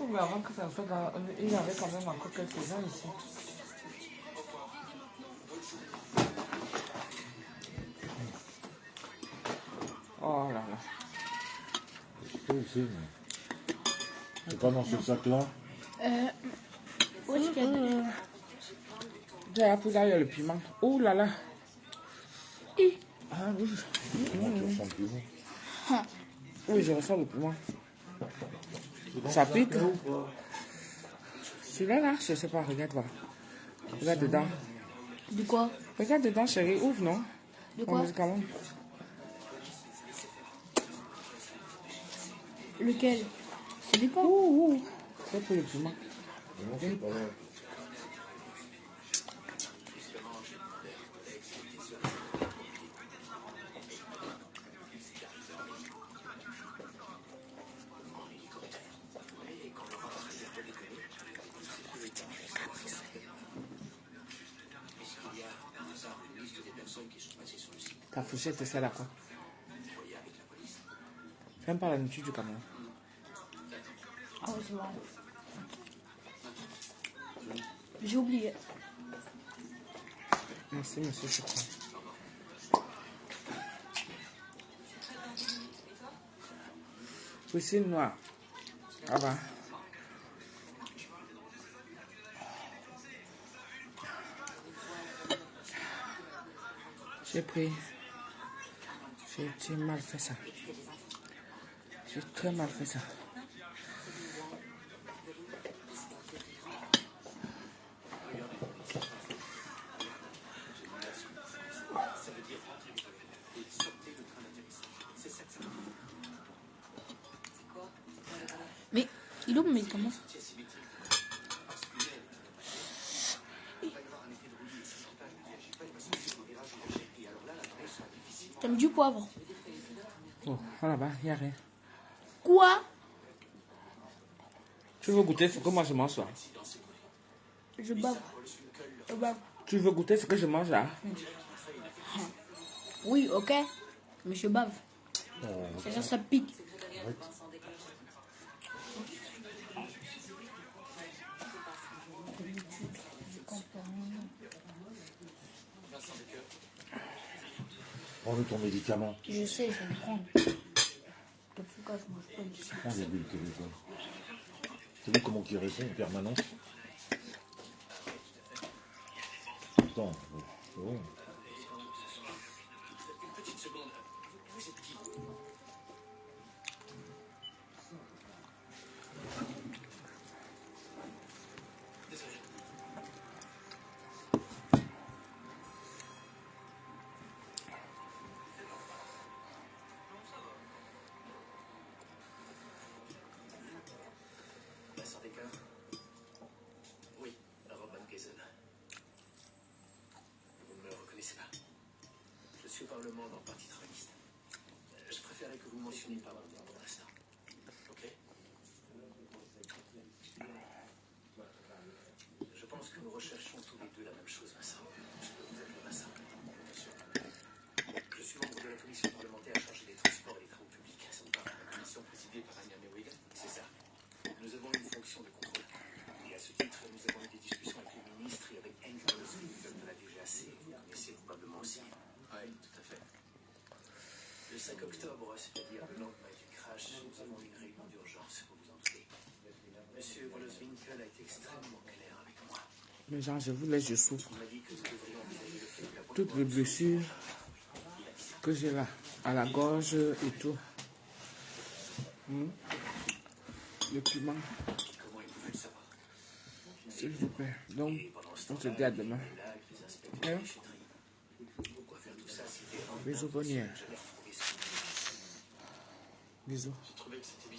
Speaker 1: Mais avant que ça soit dans... Il y avait quand même encore quelques gens ici. Oh là là.
Speaker 3: Je sais pas où c'est, mais... C'est pas dans ce sac-là?
Speaker 2: Où est-ce qu'il y a
Speaker 1: J'ai appris là, il y a le piment. Oh là là. Ah oui.
Speaker 3: Comment tu ressens le piment?
Speaker 1: Oui, je ressens le piment. Ça pique. Celui-là, là, je sais pas, regarde voir. Regarde dedans.
Speaker 2: De quoi?
Speaker 1: Regarde dedans, chérie. Ouvre, non?
Speaker 2: De quoi?
Speaker 1: Médicament.
Speaker 2: Lequel? Ça dépend.
Speaker 1: Ouh. C'est pour le piment.
Speaker 3: Non, c'est pas mal.
Speaker 1: Ta fourchette, c'est celle à quoi? J'aime pas la nourriture du Cameroun.
Speaker 2: Ah oui, c'est vrai. J'ai oublié.
Speaker 1: Merci, monsieur Chocron. Cuisine noire. Ah bah. J'ai pris. J'ai mal fait ça. J'ai très mal fait ça.
Speaker 2: Mais il est où mon médicament? T'as mis du poivre.
Speaker 1: Oh, là-bas, il n'y a rien.
Speaker 2: Quoi?
Speaker 1: Tu veux goûter ce que moi je mange là?
Speaker 2: Je bave. Je bave.
Speaker 1: Tu veux goûter ce que je mange là?
Speaker 2: Oui, ok. Mais je bave. C'est-à-dire ça pique.
Speaker 3: Arrête. Prends ton médicament.
Speaker 2: Je sais, je vais le prendre. En tout cas, je mange pas du tout.
Speaker 3: Prends le téléphone. Tu vois comment il répond en permanence? Attends, c'est bon.
Speaker 4: Oui, Robin Geisen. Vous ne me reconnaissez pas. Je suis au Parlement dans le Parti travailliste. Je préférais que vous ne mentionniez pas mon nom pour l'instant. Ok? Je pense que nous recherchons tous les deux la même chose, Vincent. Vous êtes le Vincent, bien sûr. Je suis membre de la commission parlementaire chargée des transports et des travaux publics. Ça vous parle? La commission présidée par Anya Mewig? C'est ça. Nous avons une fonction de contrôle. Et à ce titre, nous avons eu des discussions avec les ministres et avec Henk Wolfswinkel de la DGAC. Vous connaissez probablement aussi. Oui, tout à fait. Le 5 octobre, c'est-à-dire le lendemain du crash, nous avons eu une réunion d'urgence, vous vous en doutez. Monsieur Wolfswinkel a été extrêmement clair avec moi.
Speaker 1: Mais genre, je vous laisse, je souffre.
Speaker 4: Il m'a dit que nous devrions envisager le fait que la
Speaker 1: Toutes les blessures que j'ai là, à la gorge et tout. Le piment.
Speaker 4: Comment il pouvait le savoir?
Speaker 1: S'il vous plaît. Donc, on se dit à demain. Ok?
Speaker 4: Pourquoi faire tout ça si des
Speaker 1: Bisous, bonnière. Bisous.